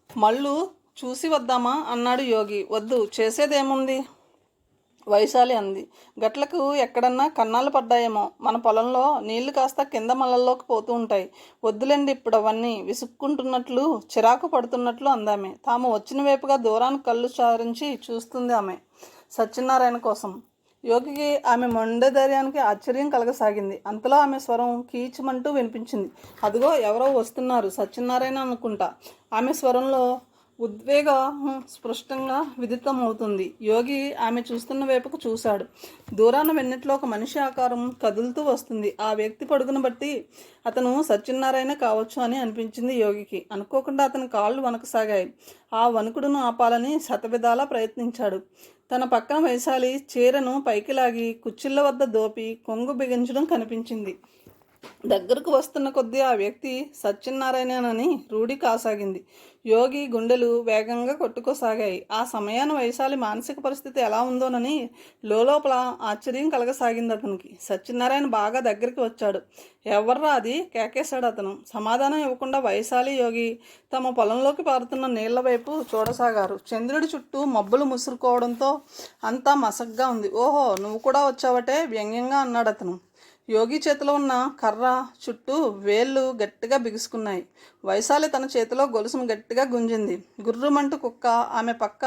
మళ్ళు చూసి వద్దామా అన్నాడు యోగి. వద్దు, చేసేదేముంది వైశాలి అంది. గట్లకు ఎక్కడన్నా కన్నాలు పడ్డాయేమో. మన పొలంలో నీళ్లు కాస్త కింద మళ్ళల్లోకి పోతూ ఉంటాయి. వద్దులేండి ఇప్పుడు అవన్నీ విసుక్కుంటున్నట్లు చిరాకు పడుతున్నట్లు అందామె. తాము వచ్చిన వైపుగా దూరానికి కళ్ళు చారించి చూస్తుంది ఆమె. సత్యనారాయణ కోసం యోగికి ఆమె మొండె ధైర్యానికి ఆశ్చర్యం కలగసాగింది. అంతలో ఆమె స్వరం కీచుమంటూ వినిపించింది. అదిగో ఎవరో వస్తున్నారు, సత్యనారాయణ అనుకుంటా. ఆమె స్వరంలో ఉద్వేగం స్పష్టంగా విదితమవుతుంది. యోగి ఆమె చూస్తున్న వైపుకు చూశాడు. దూరాన వెన్నెట్లో ఒక మనిషి ఆకారం కదులుతూ వస్తుంది. ఆ వ్యక్తి పొడుగును బట్టి అతను సత్యనారాయణ కావచ్చు అని అనిపించింది యోగికి. అనుకోకుండా అతని కాళ్ళు వణకసాగాయి. ఆ వణుకుడును ఆపాలని శతవిధాలా ప్రయత్నించాడు. తన పక్కన వైశాలి చీరను పైకి లాగి కుచ్చిళ్ళ వద్ద దోపి కొంగు బిగించడం కనిపించింది. దగ్గరకు వస్తున్న కొద్దీ ఆ వ్యక్తి సత్యనారాయణనని రూఢి కాసాగింది. యోగి గుండెలు వేగంగా కొట్టుకోసాగాయి. ఆ సమయాన వైశాలి మానసిక పరిస్థితి ఎలా ఉందోనని లోపల ఆశ్చర్యం కలగసాగింది అతనికి. సత్యనారాయణ బాగా దగ్గరికి వచ్చాడు. ఎవర్రా అది? కేకేశాడు అతను. సమాధానం ఇవ్వకుండా వైశాలి యోగి తమ పొలంలోకి పారుతున్న నీళ్ల వైపు చూడసాగారు. చంద్రుడి చుట్టూ మబ్బులు ముసురుకోవడంతో అంతా మసగ్గా ఉంది. ఓహో, నువ్వు కూడా వచ్చావటే వ్యంగ్యంగా అన్నాడు అతను. యోగి చేతిలో ఉన్న కర్ర చుట్టూ వేళ్ళు గట్టిగా బిగుసుకున్నాయి. వైశాలి తన చేతిలో గొలుసును గట్టిగా గుంజింది. గుర్రుమంటూ కుక్క ఆమె పక్క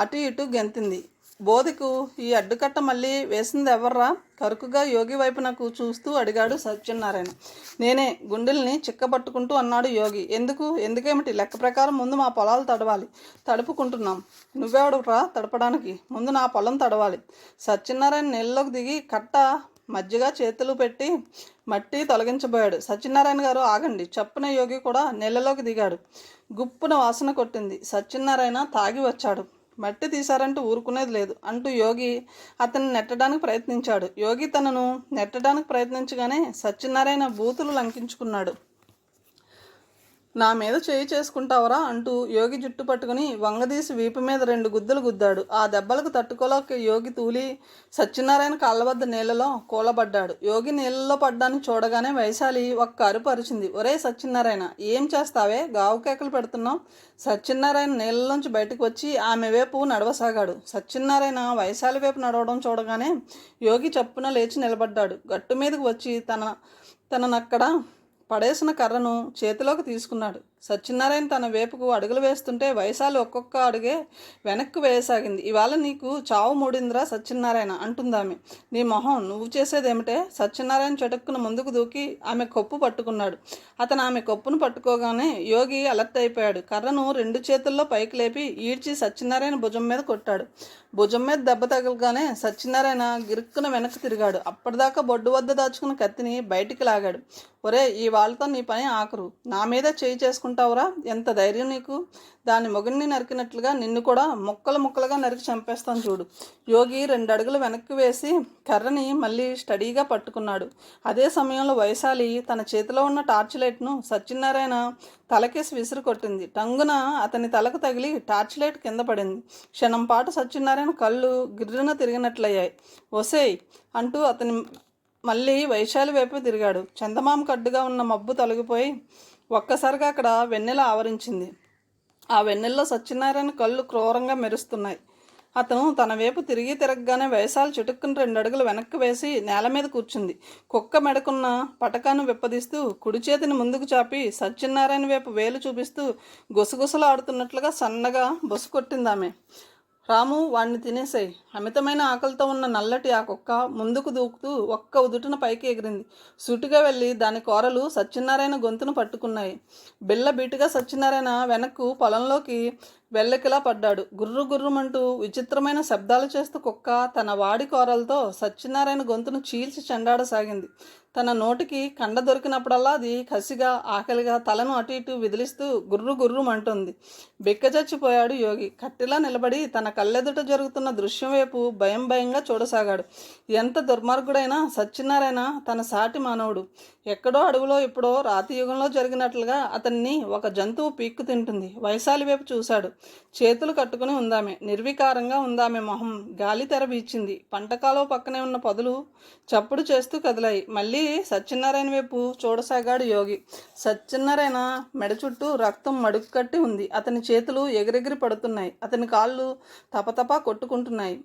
అటు ఇటు గెంతింది. బోధికు ఈ అడ్డుకట్ట మళ్ళీ వేసింది ఎవర్రా? కరుకుగా యోగి వైపు నాకు చూస్తూ అడిగాడు సత్యనారాయణ. నేనే, గుండెల్ని చిక్కబట్టుకుంటూ అన్నాడు యోగి. ఎందుకేమిటి? లెక్క ప్రకారం ముందు మా పొలాలు తడవాలి. తడుపుకుంటున్నాం. నువ్వెవడురా తడపడానికి? ముందు నా పొలం తడవాలి. సత్యనారాయణ నీళ్ళలోకి దిగి కట్ట మధ్యగా చేతులు పెట్టి మట్టి తొలగించబోయాడు. సత్యనారాయణ గారు ఆగండి. చప్పున యోగి కూడా నీళ్ళలోకి దిగాడు. గుప్పున వాసన కొట్టింది. సత్యనారాయణ తాగి వచ్చాడు. మట్టి తీశారంటూ ఊరుకునేది లేదు అంటూ యోగి అతన్ని నెట్టడానికి ప్రయత్నించాడు. యోగి తనను నెట్టడానికి ప్రయత్నించగానే సత్యనారాయణ బూతులు లంకించుకున్నాడు. నా మీద చేయి చేసుకుంటావరా అంటూ యోగి జుట్టు పట్టుకుని వంగదీసి వీపు మీద 2 గుద్దులు గుద్దాడు. ఆ దెబ్బలకు తట్టుకోలేక యోగి తూలి సత్యనారాయణ కాళ్ళ వద్ద నీళ్లలో కూలబడ్డాడు. యోగి నీళ్లలో పడ్డాన్ని చూడగానే వైశాలి ఒక్క అరుపు అరిచింది. ఒరే సత్యనారాయణ, ఏం చేస్తావే? గావు కేకలు పెడుతున్నావు. సత్యనారాయణ నీళ్లలోంచి బయటకు వచ్చి ఆమె వైపు నడవసాగాడు. సత్యనారాయణ వైశాలి వైపు నడవడం చూడగానే యోగి చప్పున లేచి నిలబడ్డాడు. గట్టు మీదకు వచ్చి తననక్కడ పడేసిన కర్రను చేతిలోకి తీసుకున్నాడు. సత్యనారాయణ తన వైపుకు అడుగులు వేస్తుంటే వైశాలి ఒక్కొక్క అడుగే వెనక్కు వేయసాగింది. ఇవాళ నీకు చావు మూడిందిరా సత్యనారాయణ అంటుందామె. నీ మొహం, నువ్వు చేసేదేమిటే? సత్యనారాయణ చటుక్కున ముందుకు దూకి ఆమె కొప్పు పట్టుకున్నాడు. అతను ఆమె కొప్పును పట్టుకోగానే యోగి అలర్ట్ అయిపోయాడు. కర్రను 2 చేతుల్లో పైకి లేపి ఈడ్చి సత్యనారాయణ భుజం మీద కొట్టాడు. భుజం మీద దెబ్బ తగలగానే సత్యనారాయణ గిరుక్కున వెనక్కి తిరిగాడు. అప్పటిదాకా బొడ్డు వద్ద దాచుకున్న కత్తిని బయటికి లాగాడు. ఒరే, ఈ వాళ్ళతో నీ పని ఆఖరు. నా మీద చేయి చేసుకుంటావురా? ఎంత ధైర్యం నీకు? దాని మొగుడిని నరికినట్లుగా నిన్ను కూడా ముక్కలుగా నరికి చంపేస్తాను చూడు. యోగి 2 అడుగులు వెనక్కి వేసి కర్రని మళ్ళీ స్టడీగా పట్టుకున్నాడు. అదే సమయంలో వైశాలి తన చేతిలో ఉన్న టార్చ్ లైట్ను సత్యనారాయణ తలకేసి విసిరి కొట్టింది. టంగున అతని తలకు తగిలి టార్చ్ లైట్ కింద పడింది. క్షణం పాటు సత్యనారాయణ కళ్ళు గిర్రున తిరిగినట్లయ్యాయి. ఒసేయ్ అంటూ అతని మళ్ళీ వైశాలి వైపు తిరిగాడు. చందమామ కడ్డుగా ఉన్న మబ్బు తొలగిపోయి ఒక్కసారిగా అక్కడ వెన్నెల ఆవరించింది. ఆ వెన్నెల్లో సత్యనారాయణ కళ్ళు క్రూరంగా మెరుస్తున్నాయి. అతను తన వైపు తిరగగానే వైశాలి చిటుక్కుని 2 అడుగులు వెనక్కి వేసి నేల మీద కూర్చుంది. కుక్క మెడకున్న పటకాన్ని విప్పదీస్తూ కుడి చేతిని ముందుకు చాపి సత్యనారాయణ వైపు వేలు చూపిస్తూ గుసగుసలు ఆడుతున్నట్లుగా సన్నగా బొసు కొట్టిందామె. రాము, వాణ్ణి తినేసాయి. అమితమైన ఆకలితో ఉన్న నల్లటి ఆ కుక్క ముందుకు దూకుతూ ఒక్క ఉదుటున పైకి ఎగిరింది. సూటిగా వెళ్ళి దాని కోరలు సత్యనారాయణ గొంతును పట్టుకున్నాయి. బిళ్ళ బీటుగా సత్యనారాయణ వెనక్కు పొలంలోకి వెల్లకిలా పడ్డాడు. గుర్రుమంటూ విచిత్రమైన శబ్దాలు చేస్తూ కుక్క తన వాడి కోరలతో సత్యనారాయణ గొంతును చీల్చి చెండాడసాగింది. తన నోటికి కండ దొరికినప్పుడల్లా అది కసిగా ఆకలిగా తలను అటు ఇటు విదిలిస్తూ గుర్రుమంటుంది. బిక్కచచ్చిపోయాడు యోగి. కట్టిలా నిలబడి తన కళ్ళెదుట జరుగుతున్న దృశ్యం వైపు భయంగా చూడసాగాడు. ఎంత దుర్మార్గుడైనా సత్యనారాయణ తన సాటి మానవుడు. ఎక్కడో అడవిలో ఎప్పుడో రాతి యుగంలో జరిగినట్లుగా అతన్ని ఒక జంతువు పీక్కు తింటుంది. వైశాలి వైపు చూశాడు. చేతులు కట్టుకుని ఉందామె. నిర్వికారంగా ఉందామె మొహం. గాలి తెర వీచింది. పంటకాలో పక్కనే ఉన్న పొదలు చప్పుడు చేస్తూ కదిలాయి. మళ్ళీ సత్యనారాయణ వైపు చూడసాగాడు యోగి. సత్యనారాయణ మెడ చుట్టూ రక్తం మడుగు కట్టి ఉంది. అతని చేతులు ఎగిరెగిరి పడుతున్నాయి. అతని కాళ్ళు తపతపా కొట్టుకుంటున్నాయి.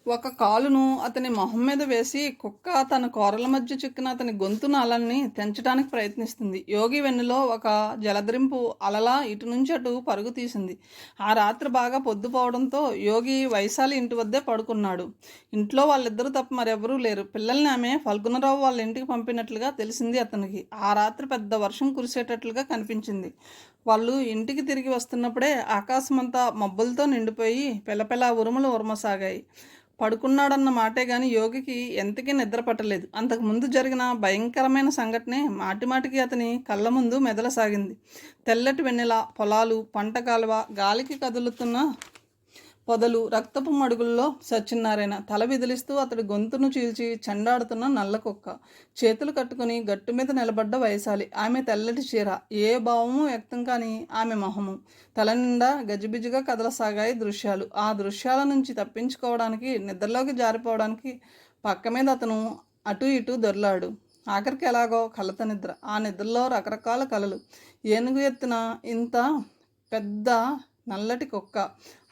ఒక కాలును అతని మొహం మీద వేసి కుక్క తన కోరల మధ్య చిక్కిన అతని గొంతు నాళల్ని తెంచడానికి ప్రయత్నిస్తుంది. యోగి వెన్నులో ఒక జలద్రింపు అలలా ఇటు నుంచి అటు పరుగు తీసింది. ఆ రాత్రి బాగా పొద్దుపోవడంతో యోగి వైశాలి ఇంటి వద్దే పడుకున్నాడు. ఇంట్లో వాళ్ళిద్దరూ తప్ప మరెవరూ లేరు. పిల్లల్ని ఆమె ఫల్గుణరావు వాళ్ళ ఇంటికి పంపినట్లుగా తెలిసింది అతనికి. ఆ రాత్రి పెద్ద వర్షం కురిసేటట్లుగా కనిపించింది. వాళ్ళు ఇంటికి తిరిగి వస్తున్నప్పుడే ఆకాశమంతా మబ్బులతో నిండిపోయి పెలపెలా ఉరుములు ఉరమసాగాయి. పడుకున్నాడన్న మాటే గాని యోగికి ఎంతకీ నిద్ర పట్టలేదు. అంతకుముందు జరిగిన భయంకరమైన సంఘటనే మాటిమాటికి అతని కళ్ళ ముందు మెదలసాగింది. తెల్లటి వెన్నెల, పొలాలు, పంట కాలువ, గాలికి కదులుతున్న పొదలు, రక్తపు మడుగుల్లో సత్యనారాయణ తల విదిలిస్తూ అతడి గొంతును చీల్చి చెండాడుతున్న నల్ల కుక్క, చేతులు కట్టుకుని గట్టు మీద నిలబడ్డ వైశాలి. ఆమె తెల్లటి చీర, ఏ భావము వ్యక్తం కాని ఆమె మొహము, తల నిండా గజిబిజిగా కదలసాగాయి దృశ్యాలు. ఆ దృశ్యాల నుంచి తప్పించుకోవడానికి, నిద్రలోకి జారిపోవడానికి పక్క మీద అతను అటు ఇటు దొర్లాడు. ఆఖరికి ఎలాగో కలత నిద్ర. ఆ నిద్రలో రకరకాల కలలు. ఏనుగు ఎత్తున ఇంత పెద్ద నల్లటి కుక్క.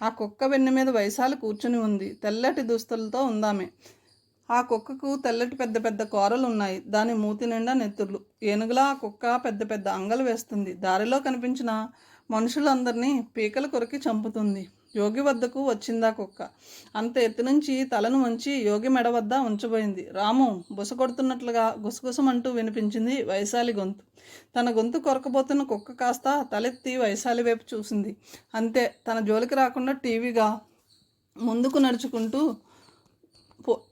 ఆ కుక్క వెన్ను మీద వైశాలి కూర్చుని ఉంది. తెల్లటి దుస్తులతో ఉందామె. ఆ కుక్కకు తెల్లటి పెద్ద పెద్ద కోరలు ఉన్నాయి. దాని మూతి నిండా నెత్తుర్లు. ఏనుగులా ఆ కుక్క పెద్ద పెద్ద అంగలు వేస్తుంది. దారిలో కనిపించిన మనుషులందరినీ పీకలు కొరికి చంపుతుంది. యోగి వద్దకు వచ్చిందా కుక్క. అంత ఎత్తు నుంచి తలను వంచి యోగి మెడ వద్ద ఉంచబోయింది. రాము బుస కొడుతున్నట్లుగా గుసగుసమంటూ వినిపించింది వైశాలి గొంతు. తన గొంతు కొరకబోతున్న కుక్క కాస్త తలెత్తి వైశాలి వైపు చూసింది. అంతే, తన జోలికి రాకుండా టీవీగా ముందుకు నడుచుకుంటూ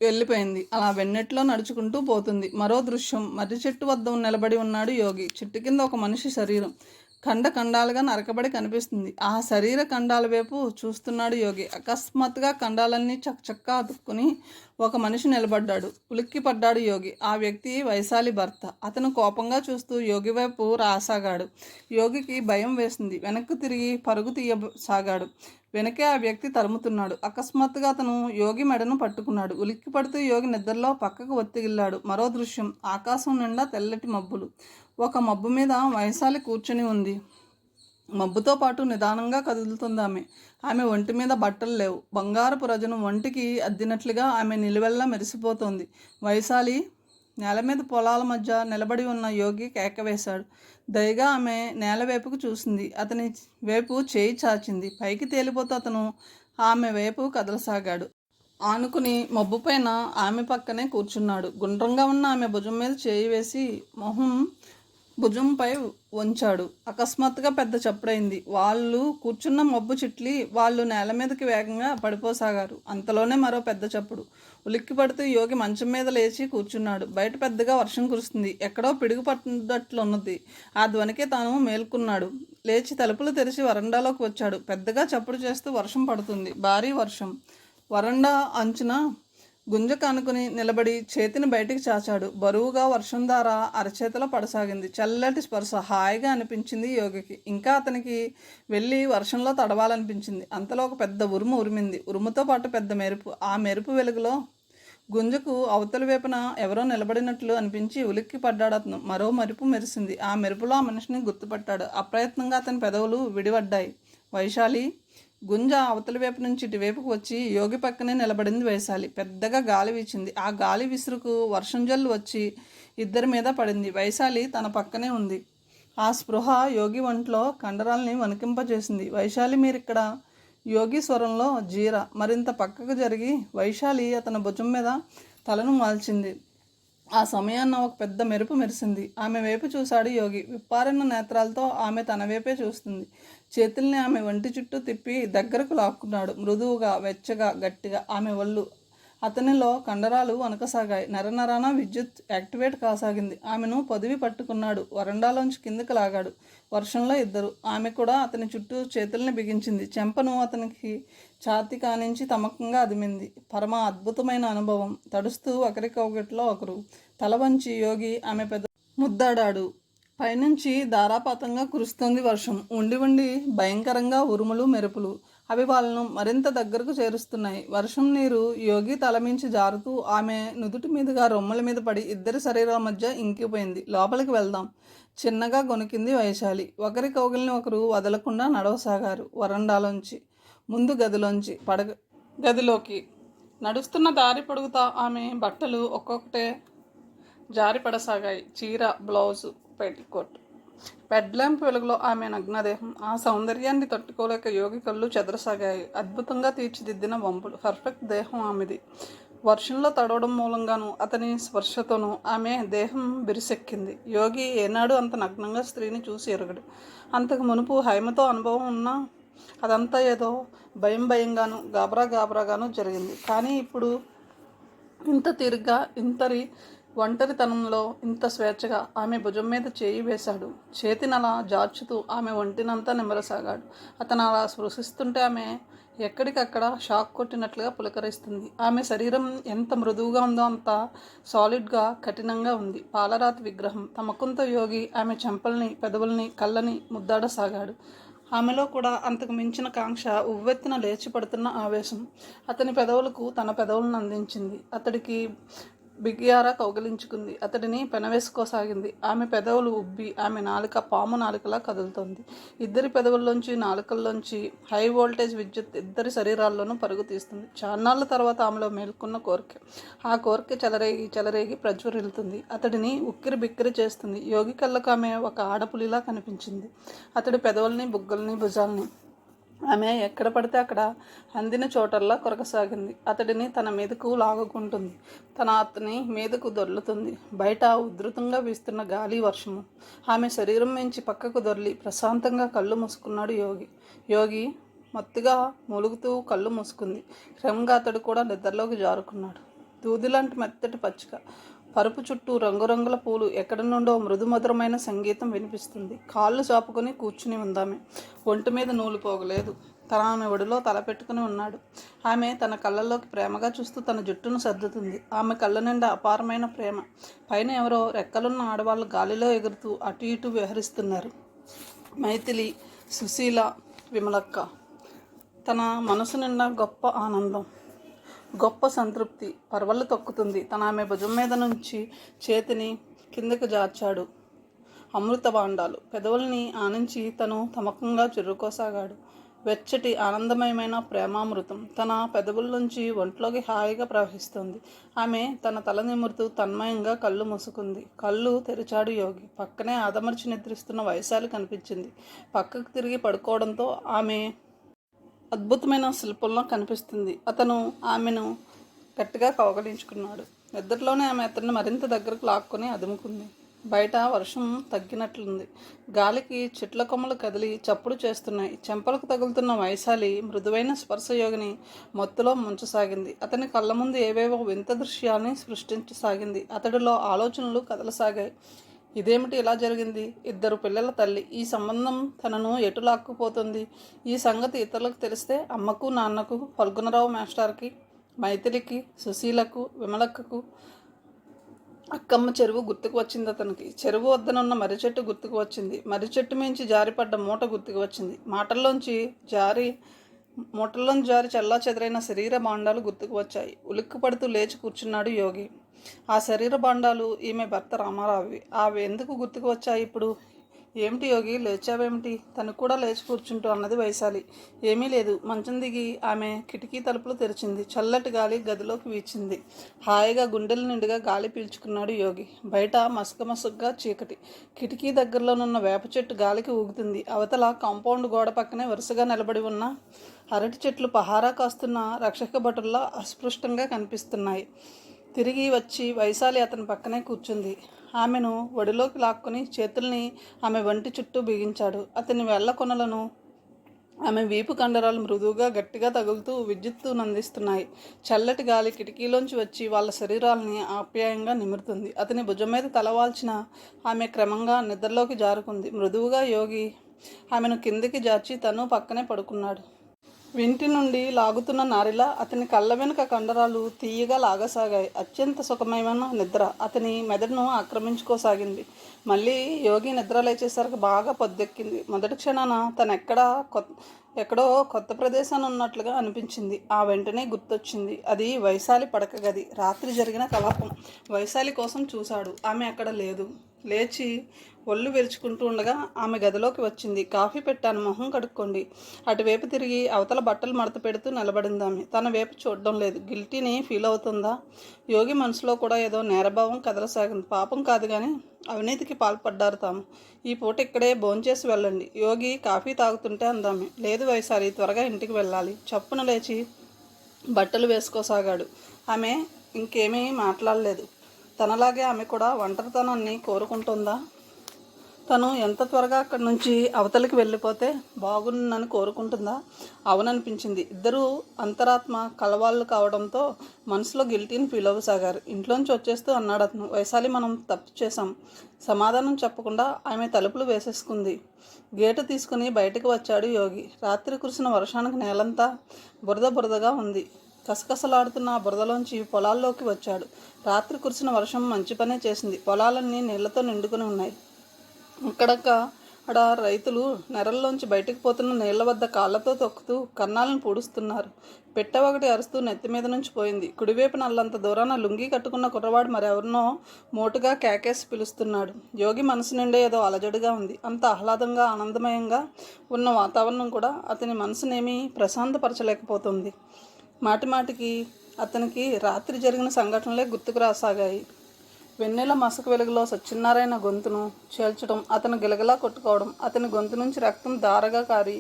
వెళ్ళిపోయింది. అలా వెన్నెట్లో నడుచుకుంటూ పోతుంది. మరో దృశ్యం. మర్రి చెట్టు వద్ద నిలబడి ఉన్నాడు యోగి. చెట్టు కింద ఒక మనిషి శరీరం ఖండాలుగా నరకబడి కనిపిస్తుంది. ఆ శరీర ఖండాల వైపు చూస్తున్నాడు యోగి. అకస్మాత్తుగా ఖండాలన్నీ చక్కచక్కా అతుక్కుని ఒక మనిషి నిలబడ్డాడు. ఉలిక్కి పడ్డాడు యోగి. ఆ వ్యక్తి వైశాలి భర్త. అతను కోపంగా చూస్తూ యోగి వైపు రాసాగాడు. యోగికి భయం వేసింది. వెనక్కు తిరిగి పరుగు తీయసాగాడు. వెనకే ఆ వ్యక్తి తరుముతున్నాడు. అకస్మాత్తుగా అతను యోగి మెడను పట్టుకున్నాడు. ఉలిక్కి పడుతూ యోగి నిద్రలో పక్కకు ఒత్తిగిల్లాడు. మరో దృశ్యం. ఆకాశం నిండా తెల్లటి మబ్బులు. ఒక మబ్బు మీద వైశాలి కూర్చుని ఉంది. మబ్బుతో పాటు నిదానంగా కదులుతుంది ఆమె. ఆమె ఒంటి మీద బట్టలు లేవు. బంగారపు రజను ఒంటికి అద్దినట్లుగా ఆమె నిలువెల్లా మెరిసిపోతోంది. వైశాలి నేల మీద పొలాల మధ్య నిలబడి ఉన్న యోగి కేకవేశాడు. దయగా ఆమె నేల వైపుకు చూసింది. అతని వైపు చేయి చాచింది. పైకి తేలిపోతూ అతను ఆమె వైపు కదలసాగాడు. ఆనుకుని మబ్బు పైన ఆమె పక్కనే కూర్చున్నాడు. గుండ్రంగా ఉన్న ఆమె భుజం మీద చేయి వేసి మొహం భుజంపై వంచాడు. అకస్మాత్తుగా పెద్ద చప్పుడైంది. వాళ్ళు కూర్చున్న మబ్బు చిట్లి వాళ్ళు నేల మీదకి వేగంగా పడిపోసాగారు. అంతలోనే మరో పెద్ద చప్పుడు. ఉలిక్కి పడుతూ యోగి మంచం మీద లేచి కూర్చున్నాడు. బయట పెద్దగా వర్షం కురుస్తుంది. ఎక్కడో పిడుగు పట్టినట్లున్నది. ఆ ధ్వనికే తాను మేల్కొన్నాడు. లేచి తలుపులు తెరిచి వరండాలోకి వచ్చాడు. పెద్దగా చప్పుడు చేస్తూ వర్షం పడుతుంది. భారీ వర్షం. వరండా అంచున గుంజ కానుకుని నిలబడి చేతిని బయటికి చాచాడు. బరువుగా వర్షం ధార అరచేతిలో పడసాగింది. చల్లటి స్పర్శ హాయిగా అనిపించింది యోగికి. ఇంకా అతనికి వెళ్ళి వర్షంలో తడవాలనిపించింది. అంతలో ఒక పెద్ద ఉరుము ఉరిమింది. ఉరుముతో పాటు పెద్ద మెరుపు. ఆ మెరుపు వెలుగులో గుంజకు అవతలి వైపున ఎవరో నిలబడినట్లు అనిపించి ఉలిక్కి పడ్డాడు అతను. మరో మెరుపు మెరిసింది. ఆ మెరుపులో ఆ మనిషిని గుర్తుపట్టాడు. అప్రయత్నంగా అతని పెదవులు విడిపడ్డాయి. వైశాలి. గుంజ అవతలి వైపు నుంచి ఇటువైపుకు వచ్చి యోగి పక్కనే నిలబడింది వైశాలి. పెద్దగా గాలి వీచింది. ఆ గాలి విసురుకు వర్షం జల్లు వచ్చి ఇద్దరి మీద పడింది. వైశాలి తన పక్కనే ఉంది. ఆ స్పృహ యోగి ఒంట్లో కండరాల్ని వణికింపజేసింది. వైశాలి, మీరిక్కడ? యోగి స్వరంలో జీర మరింత పక్కకు జరిగి వైశాలి అతని భుజం మీద తలను వాల్చింది. ఆ సమయాన్న ఒక పెద్ద మెరుపు మెరిసింది. ఆమె వైపు చూశాడు యోగి. విప్పారిన నేత్రాలతో ఆమె తన వైపే చూస్తుంది. చేతుల్ని ఆమె ఒంటి చుట్టూ తిప్పి దగ్గరకు లాక్కున్నాడు. మృదువుగా, వెచ్చగా, గట్టిగా. ఆమె ఒళ్ళు అతనిలో కండరాలు వణకసాగాయి. నరనరాన విద్యుత్ యాక్టివేట్ కాసాగింది. ఆమెను పొదివి పట్టుకున్నాడు. వరండాలోంచి కిందకు లాగాడు. వర్షంలో ఇద్దరు. ఆమె కూడా అతని చుట్టూ చేతుల్ని బిగించింది. చెంపను అతనికి ఛాతీ కానించి తమకంగా అదిమింది. పరమ అద్భుతమైన అనుభవం. తడుస్తూ ఒకరికొకటిలో ఒకరు. తల వంచి యోగి ఆమె పెద్ద ముద్దాడాడు. పైనుంచి ధారాపాతంగా కురుస్తోంది వర్షం. ఉండి ఉండి భయంకరంగా ఉరుములు, మెరుపులు. అవి వాళ్ళను మరింత దగ్గరకు చేరుస్తున్నాయి. వర్షం నీరు యోగి తలమించి జారుతూ ఆమె నుదుటి మీదుగా రొమ్ముల మీద పడి ఇద్దరి శరీరాల మధ్య ఇంకిపోయింది. లోపలికి వెళ్దాం, చిన్నగా గొనికింది వైశాలి. ఒకరి కౌగిలిని ఒకరు వదలకుండా నడవసాగారు. వరండాలోంచి, ముందు గదిలోంచి, గదిలోకి. నడుస్తున్న దారి పొడుగుతా ఆమె బట్టలు ఒక్కొక్కటే జారిపడసాగాయి. చీర, బ్లౌజు, పెట్టికోట్. బెడ్ ల్యాంప్ వెలుగులో ఆమె నగ్నదేహం. ఆ సౌందర్యాన్ని తట్టుకోలేక యోగి కళ్ళు చెదరసాగాయి. అద్భుతంగా తీర్చిదిద్దిన వంపులు, పర్ఫెక్ట్ దేహం ఆమెది. వర్షంలో తడవడం మూలంగాను అతని స్పర్శతోనూ ఆమె దేహం బిరిసెక్కింది. యోగి ఏనాడు అంత నగ్నంగా స్త్రీని చూసి ఎరగడు. అంతకు మునుపు హైమతో అనుభవం ఉన్నా అదంతా ఏదో భయంగాను గాబరాగాను జరిగింది. కానీ ఇప్పుడు ఇంత తీరిగ్గా, ఇంతరి ఒంటరితనంలో ఇంత స్వేచ్ఛగా ఆమె భుజం మీద చేయి వేశాడు. చేతినలా జార్చుతూ ఆమె ఒంటినంతా నిమరసాగాడు. అతను అలా స్పృశిస్తుంటే ఆమె ఎక్కడికక్కడ షాక్ కొట్టినట్లుగా పులకరిస్తుంది. ఆమె శరీరం ఎంత మృదువుగా ఉందో అంత సాలిడ్గా, కఠినంగా ఉంది. పాలరాతి విగ్రహం. తమకుంత యోగి ఆమె చెంపల్ని, పెదవుల్ని, కళ్ళని ముద్దాడసాగాడు. ఆమెలో కూడా అంతకు మించిన కాంక్ష, ఉవ్వెత్తున లేచి పడుతున్న ఆవేశం అతని పెదవులకు తన పెదవులను అందించింది. అతడికి బిగియారా కౌగిలించుకుంది. అతడిని పెనవేసుకోసాగింది. ఆమె పెదవులు ఉబ్బి ఆమె నాలుక పాము నాలుకలా కదులుతోంది. ఇద్దరి పెదవుల్లోంచి, నాలుకల్లోంచి హై వోల్టేజ్ విద్యుత్ ఇద్దరి శరీరాల్లోనూ పరుగు తీస్తుంది. చాన్నాళ్ళ తర్వాత ఆమెలో మేల్కొన్న కోరిక. ఆ కోరిక చెలరేగి ప్రజ్వరిల్లుతుంది. అతడిని ఉక్కిరి బిక్కిరి చేస్తుంది. యోగి కళ్ళకు ఆమె ఒక ఆడపులిలా కనిపించింది. అతడి పెదవుల్ని, బుగ్గల్ని, భుజాల్ని ఆమె ఎక్కడ పడితే అక్కడ అందిన చోటల్లా కొరకసాగింది. అతడిని తన మీదకు లాగుకుంటుంది. అతని మీదకు దొర్లుతుంది. బయట ఉధృతంగా వీస్తున్న గాలి, వర్షము ఆమె శరీరం నుంచి పక్కకు దొర్లి ప్రశాంతంగా కళ్ళు మూసుకున్నాడు యోగి మత్తుగా మూలుగుతూ కళ్ళు మూసుకుంది. క్రమంగా అతడు కూడా నిద్రలోకి జారుకున్నాడు. దూదిలాంటి మెత్తటి పచ్చిక పరుపు చుట్టూ రంగురంగుల పూలు, ఎక్కడి నుండో మృదుమధురమైన సంగీతం వినిపిస్తుంది. కాళ్ళు చాపుకొని కూర్చుని ఉందామె. ఒంటి మీద నూలు పోగలేదు. ఆమె ఒడిలో తలపెట్టుకుని ఉన్నాడు. ఆమె తన కళ్ళల్లోకి ప్రేమగా చూస్తూ తన జుట్టును సర్దుతుంది. ఆమె కళ్ళ నిండా అపారమైన ప్రేమ. పైన ఎవరో రెక్కలున్న ఆడవాళ్ళు గాలిలో ఎగురుతూ అటు ఇటు విహరిస్తున్నారు. మైథిలి, సుశీల, విమలక్క. తన మనసు నిండా గొప్ప ఆనందం, గొప్ప సంతృప్తి పరవళ్ళు తొక్కుతుంది. తన ఆమె భుజం మీద నుంచి చేతిని కిందకు జార్చాడు. అమృత భాండాలు పెదవుల్ని ఆనించి తను తమకంగా చురుకోసాగాడు. వెచ్చటి ఆనందమయమైన ప్రేమామృతం తన పెదవుల్లోంచి ఒంట్లోకి హాయిగా ప్రవహిస్తుంది. ఆమె తన తల నిమురుతూ తన్మయంగా కళ్ళు మూసుకుంది. కళ్ళు తెరిచాడు యోగి. పక్కనే ఆదమర్చి నిద్రిస్తున్న వైశాలి కనిపించింది. పక్కకు తిరిగి పడుకోవడంతో ఆమె అద్భుతమైన శిల్పంలో కనిపిస్తుంది. అతను ఆమెను గట్టిగా కౌగలించుకున్నాడు. నిద్రలోనే ఆమె అతన్ని మరింత దగ్గరకు లాక్కొని అదుముకుంది. బయట వర్షం తగ్గినట్లుంది. గాలికి చెట్ల కొమ్మలు కదిలి చప్పుడు చేస్తున్నాయి. చెంపలకు తగులుతున్న వైశాలి మృదువైన స్పర్శ యోగిని మత్తులో ముంచసాగింది. అతని కళ్ళ ముందు ఏవేవో వింత దృశ్యాన్ని సృష్టించసాగింది. అతడిలో ఆలోచనలు కదలసాగాయి. ఇదేమిటి ఇలా జరిగింది? ఇద్దరు పిల్లల తల్లి. ఈ సంబంధం తనను ఎటు లాక్కుపోతుంది? ఈ సంగతి ఇతరులకు తెలిస్తే అమ్మకు, నాన్నకు, ఫల్గుణరావు మాస్టర్కి, మైథిలికి, సుశీలకు, విమలక్కకు. అక్కమ్మ చెరువు గుర్తుకు వచ్చింది అతనికి. చెరువు వద్దనున్న మర్రి చెట్టు గుర్తుకు వచ్చింది. మర్రి చెట్టు మించి జారిపడ్డ మూట గుర్తుకు వచ్చింది. మూటల్లోంచి జారి చల్లా చెదరైన శరీర భాండాలు గుర్తుకు వచ్చాయి. ఉలిక్కిపడుతూ లేచి కూర్చున్నాడు యోగి. ఆ శరీర భాండాలు ఈమె భర్త రామారావువి. అవి ఎందుకు గుర్తుకు వచ్చాయి ఇప్పుడు? ఏమిటి యోగి, లేచావేమిటి? తను కూడా లేచి కూర్చుంటూ అన్నది వైశాలి. ఏమీ లేదు. మంచం దిగి ఆమె కిటికీ తలుపులు తెరిచింది. చల్లటి గాలి గదిలోకి వీచింది. హాయిగా గుండెల నిండుగా గాలి పీల్చుకున్నాడు యోగి. బయట మసకగా చీకటి. కిటికీ దగ్గరలోనున్న వేప చెట్టు గాలికి ఊగుతుంది. అవతల కాంపౌండ్ గోడ పక్కనే వరుసగా నిలబడి ఉన్న అరటి చెట్లు పహారా కాస్తున్న రక్షక భటుల్లా అస్పృష్టంగా కనిపిస్తున్నాయి. తిరిగి వచ్చి వైశాలి అతని పక్కనే కూర్చుంది. ఆమెను ఒడిలోకి లాక్కొని చేతుల్ని ఆమె వంటి చుట్టూ బిగించాడు. అతని వేళ్ల కొనలను ఆమె వీపు కండరాలు మృదువుగా గట్టిగా తగులుతూ విద్యుత్తునందిస్తున్నాయి. చల్లటి గాలి కిటికీలోంచి వచ్చి వాళ్ళ శరీరాలని ఆప్యాయంగా నిమురుతుంది. అతని భుజం మీద తలవాల్చిన ఆమె క్రమంగా నిద్రలోకి జారుకుంది. మృదువుగా యోగి ఆమెను కిందికి జార్చి తను పక్కనే పడుకున్నాడు. వింటి నుండి లాగుతున్న నారిలా అతని కళ్ళ వెనుక కండరాలు తీయగా లాగసాగాయి. అత్యంత సుఖమయమైన నిద్ర అతని మెదడును ఆక్రమించుకోసాగింది. మళ్ళీ యోగి నిద్ర లేచేసరికి బాగా పొద్దెక్కింది. మొదటి క్షణాన తను ఎక్కడో కొత్త ప్రదేశాన్ని ఉన్నట్లుగా అనిపించింది. ఆ వెంటనే గుర్తొచ్చింది. అది వైశాలి పడక గది. రాత్రి జరిగిన కలాపం. వైశాలి కోసం చూశాడు. ఆమె అక్కడ లేదు. లేచి ఒళ్ళు విరుచుకుంటూ ఉండగా ఆమె గదిలోకి వచ్చింది. కాఫీ పెట్టాను, మొహం కడుక్కోండి. అటువైపు తిరిగి అవతల బట్టలు మడత పెడుతూ నిలబడింది ఆమె. తన వైపు చూడడం లేదు. గిల్టీని ఫీల్ అవుతుందా? యోగి మనసులో కూడా ఏదో నేరభావం కదలసాగింది. పాపం కాదు కానీ అవినీతికి పాల్పడ్డారు తాము. ఈ పూట ఇక్కడే భోంచేసి వెళ్ళండి. యోగి కాఫీ తాగుతుంటే అందామె. లేదు వైశాలి, త్వరగా ఇంటికి వెళ్ళాలి. చప్పున లేచి బట్టలు వేసుకోసాగాడు. ఆమె ఇంకేమీ మాట్లాడలేదు. తనలాగే ఆమె కూడా ఒంటరితనాన్ని కోరుకుంటుందా? తను ఎంత త్వరగా అక్కడి నుంచి అవతలికి వెళ్ళిపోతే బాగుందని కోరుకుంటుందా? అవుననిపించింది. ఇద్దరూ అంతరాత్మ కలవాళ్ళు కావడంతో మనసులో గిల్టీని ఫీల్ అవ్వసాగారు. ఇంట్లోంచి వచ్చేస్తూ అన్నాడు అతను. వైశాలి, మనం తప్పు చేశాం. సమాధానం చెప్పకుండా ఆమె తలుపులు వేసేసుకుంది. గేటు తీసుకుని బయటకు వచ్చాడు యోగి. రాత్రి కురిసిన వర్షానికి నేలంతా బురదగా ఉంది. కసకసలాడుతున్న ఆ బురదలోంచి పొలాల్లోకి వచ్చాడు. రాత్రి కురిసిన వర్షం మంచి పనే చేసింది. పొలాలన్నీ నీళ్లతో నిండుకుని ఉన్నాయి. అక్కడ రైతులు నెరల్లోంచి బయటకు పోతున్న నీళ్ల వద్ద కాళ్లతో తొక్కుతూ కన్నాలను పూడుస్తున్నారు. పెట్టె ఒకటి అరుస్తూ నెత్తి మీద నుంచి పోయింది. కుడివైపు నల్లంత దూరాన లుంగీ కట్టుకున్న కుర్రవాడు మరెవరినో మోటుగా కేకేసి పిలుస్తున్నాడు. యోగి మనసు నిండే ఏదో అలజడిగా ఉంది. అంత ఆహ్లాదంగా ఆనందమయంగా ఉన్న వాతావరణం కూడా అతని మనసునేమీ ప్రశాంతపరచలేకపోతుంది. మాటిమాటికి అతనికి రాత్రి జరిగిన సంఘటనలే గుర్తుకు రాసాగాయి. వెన్నెల మసక వెలుగులో సత్యనారాయణ గొంతును చేల్చడం, అతను గిలగిలా కొట్టుకోవడం, అతని గొంతు నుంచి రక్తం ధారగా కారి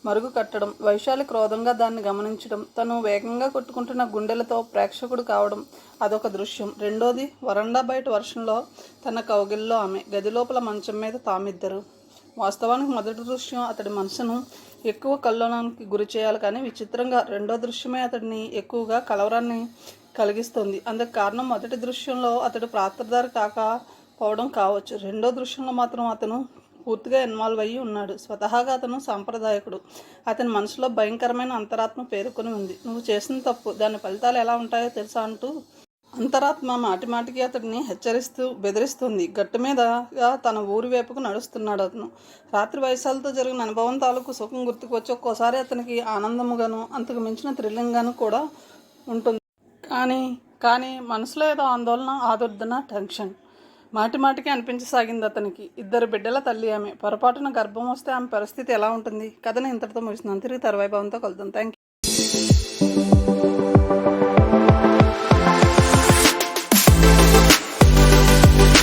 మరుగు కట్టడం, వైశాలి క్రోధంగా దాన్ని గమనించడం, తను వేగంగా కొట్టుకుంటున్న గుండెలతో ప్రేక్షకుడు కావడం అదొక దృశ్యం. రెండోది, వరండా బయట వర్షంలో తన కౌగిల్లో ఆమె, గది లోపల మంచం మీద తామిద్దరు. వాస్తవానికి మొదటి దృశ్యం అతడి మనసును ఎక్కువ కల్లోనానికి గురి చేయాలి, కానీ విచిత్రంగా రెండో దృశ్యమే అతడిని ఎక్కువగా కలవరాన్ని కలిగిస్తుంది. అందుకు కారణం మొదటి దృశ్యంలో అతడు పాత్రధారి కాకపోవడం కావచ్చు. రెండో దృశ్యంలో మాత్రం అతను పూర్తిగా ఇన్వాల్వ్ అయ్యి ఉన్నాడు. స్వతహాగా అతను సాంప్రదాయకుడు. అతని మనసులో భయంకరమైన అంతరాత్మ పేరుకొని ఉంది. నువ్వు చేసిన తప్పు, దాని ఫలితాలు ఎలా ఉంటాయో తెలుసా అంటూ అంతరాత్మ మాటిమాటికి అతడిని హెచ్చరిస్తూ బెదిరిస్తుంది. గట్టు మీదగా తన ఊరి వైపుకు నడుస్తున్నాడు అతను. రాత్రి వైశాలతో జరిగిన అనుభవం తాలూకు సుఖం గుర్తుకు వచ్చి ఒక్కోసారి అతనికి ఆనందముగాను అంతకు మించిన థ్రిల్లింగ్గాను కూడా ఉంటుంది. కానీ మనసులో ఏదో ఆందోళన, ఆదుర్దన, టెన్షన్ మాటిమాటికి అనిపించసాగింది అతనికి. ఇద్దరు బిడ్డల తల్లి ఆమె. పొరపాటున గర్భం వస్తే ఆమె పరిస్థితి ఎలా ఉంటుంది? కథను ఇంతటితో ముగిస్తున్నాను. తిరిగి తర్వాయి భావంతో కలుద్దాం. Thank you.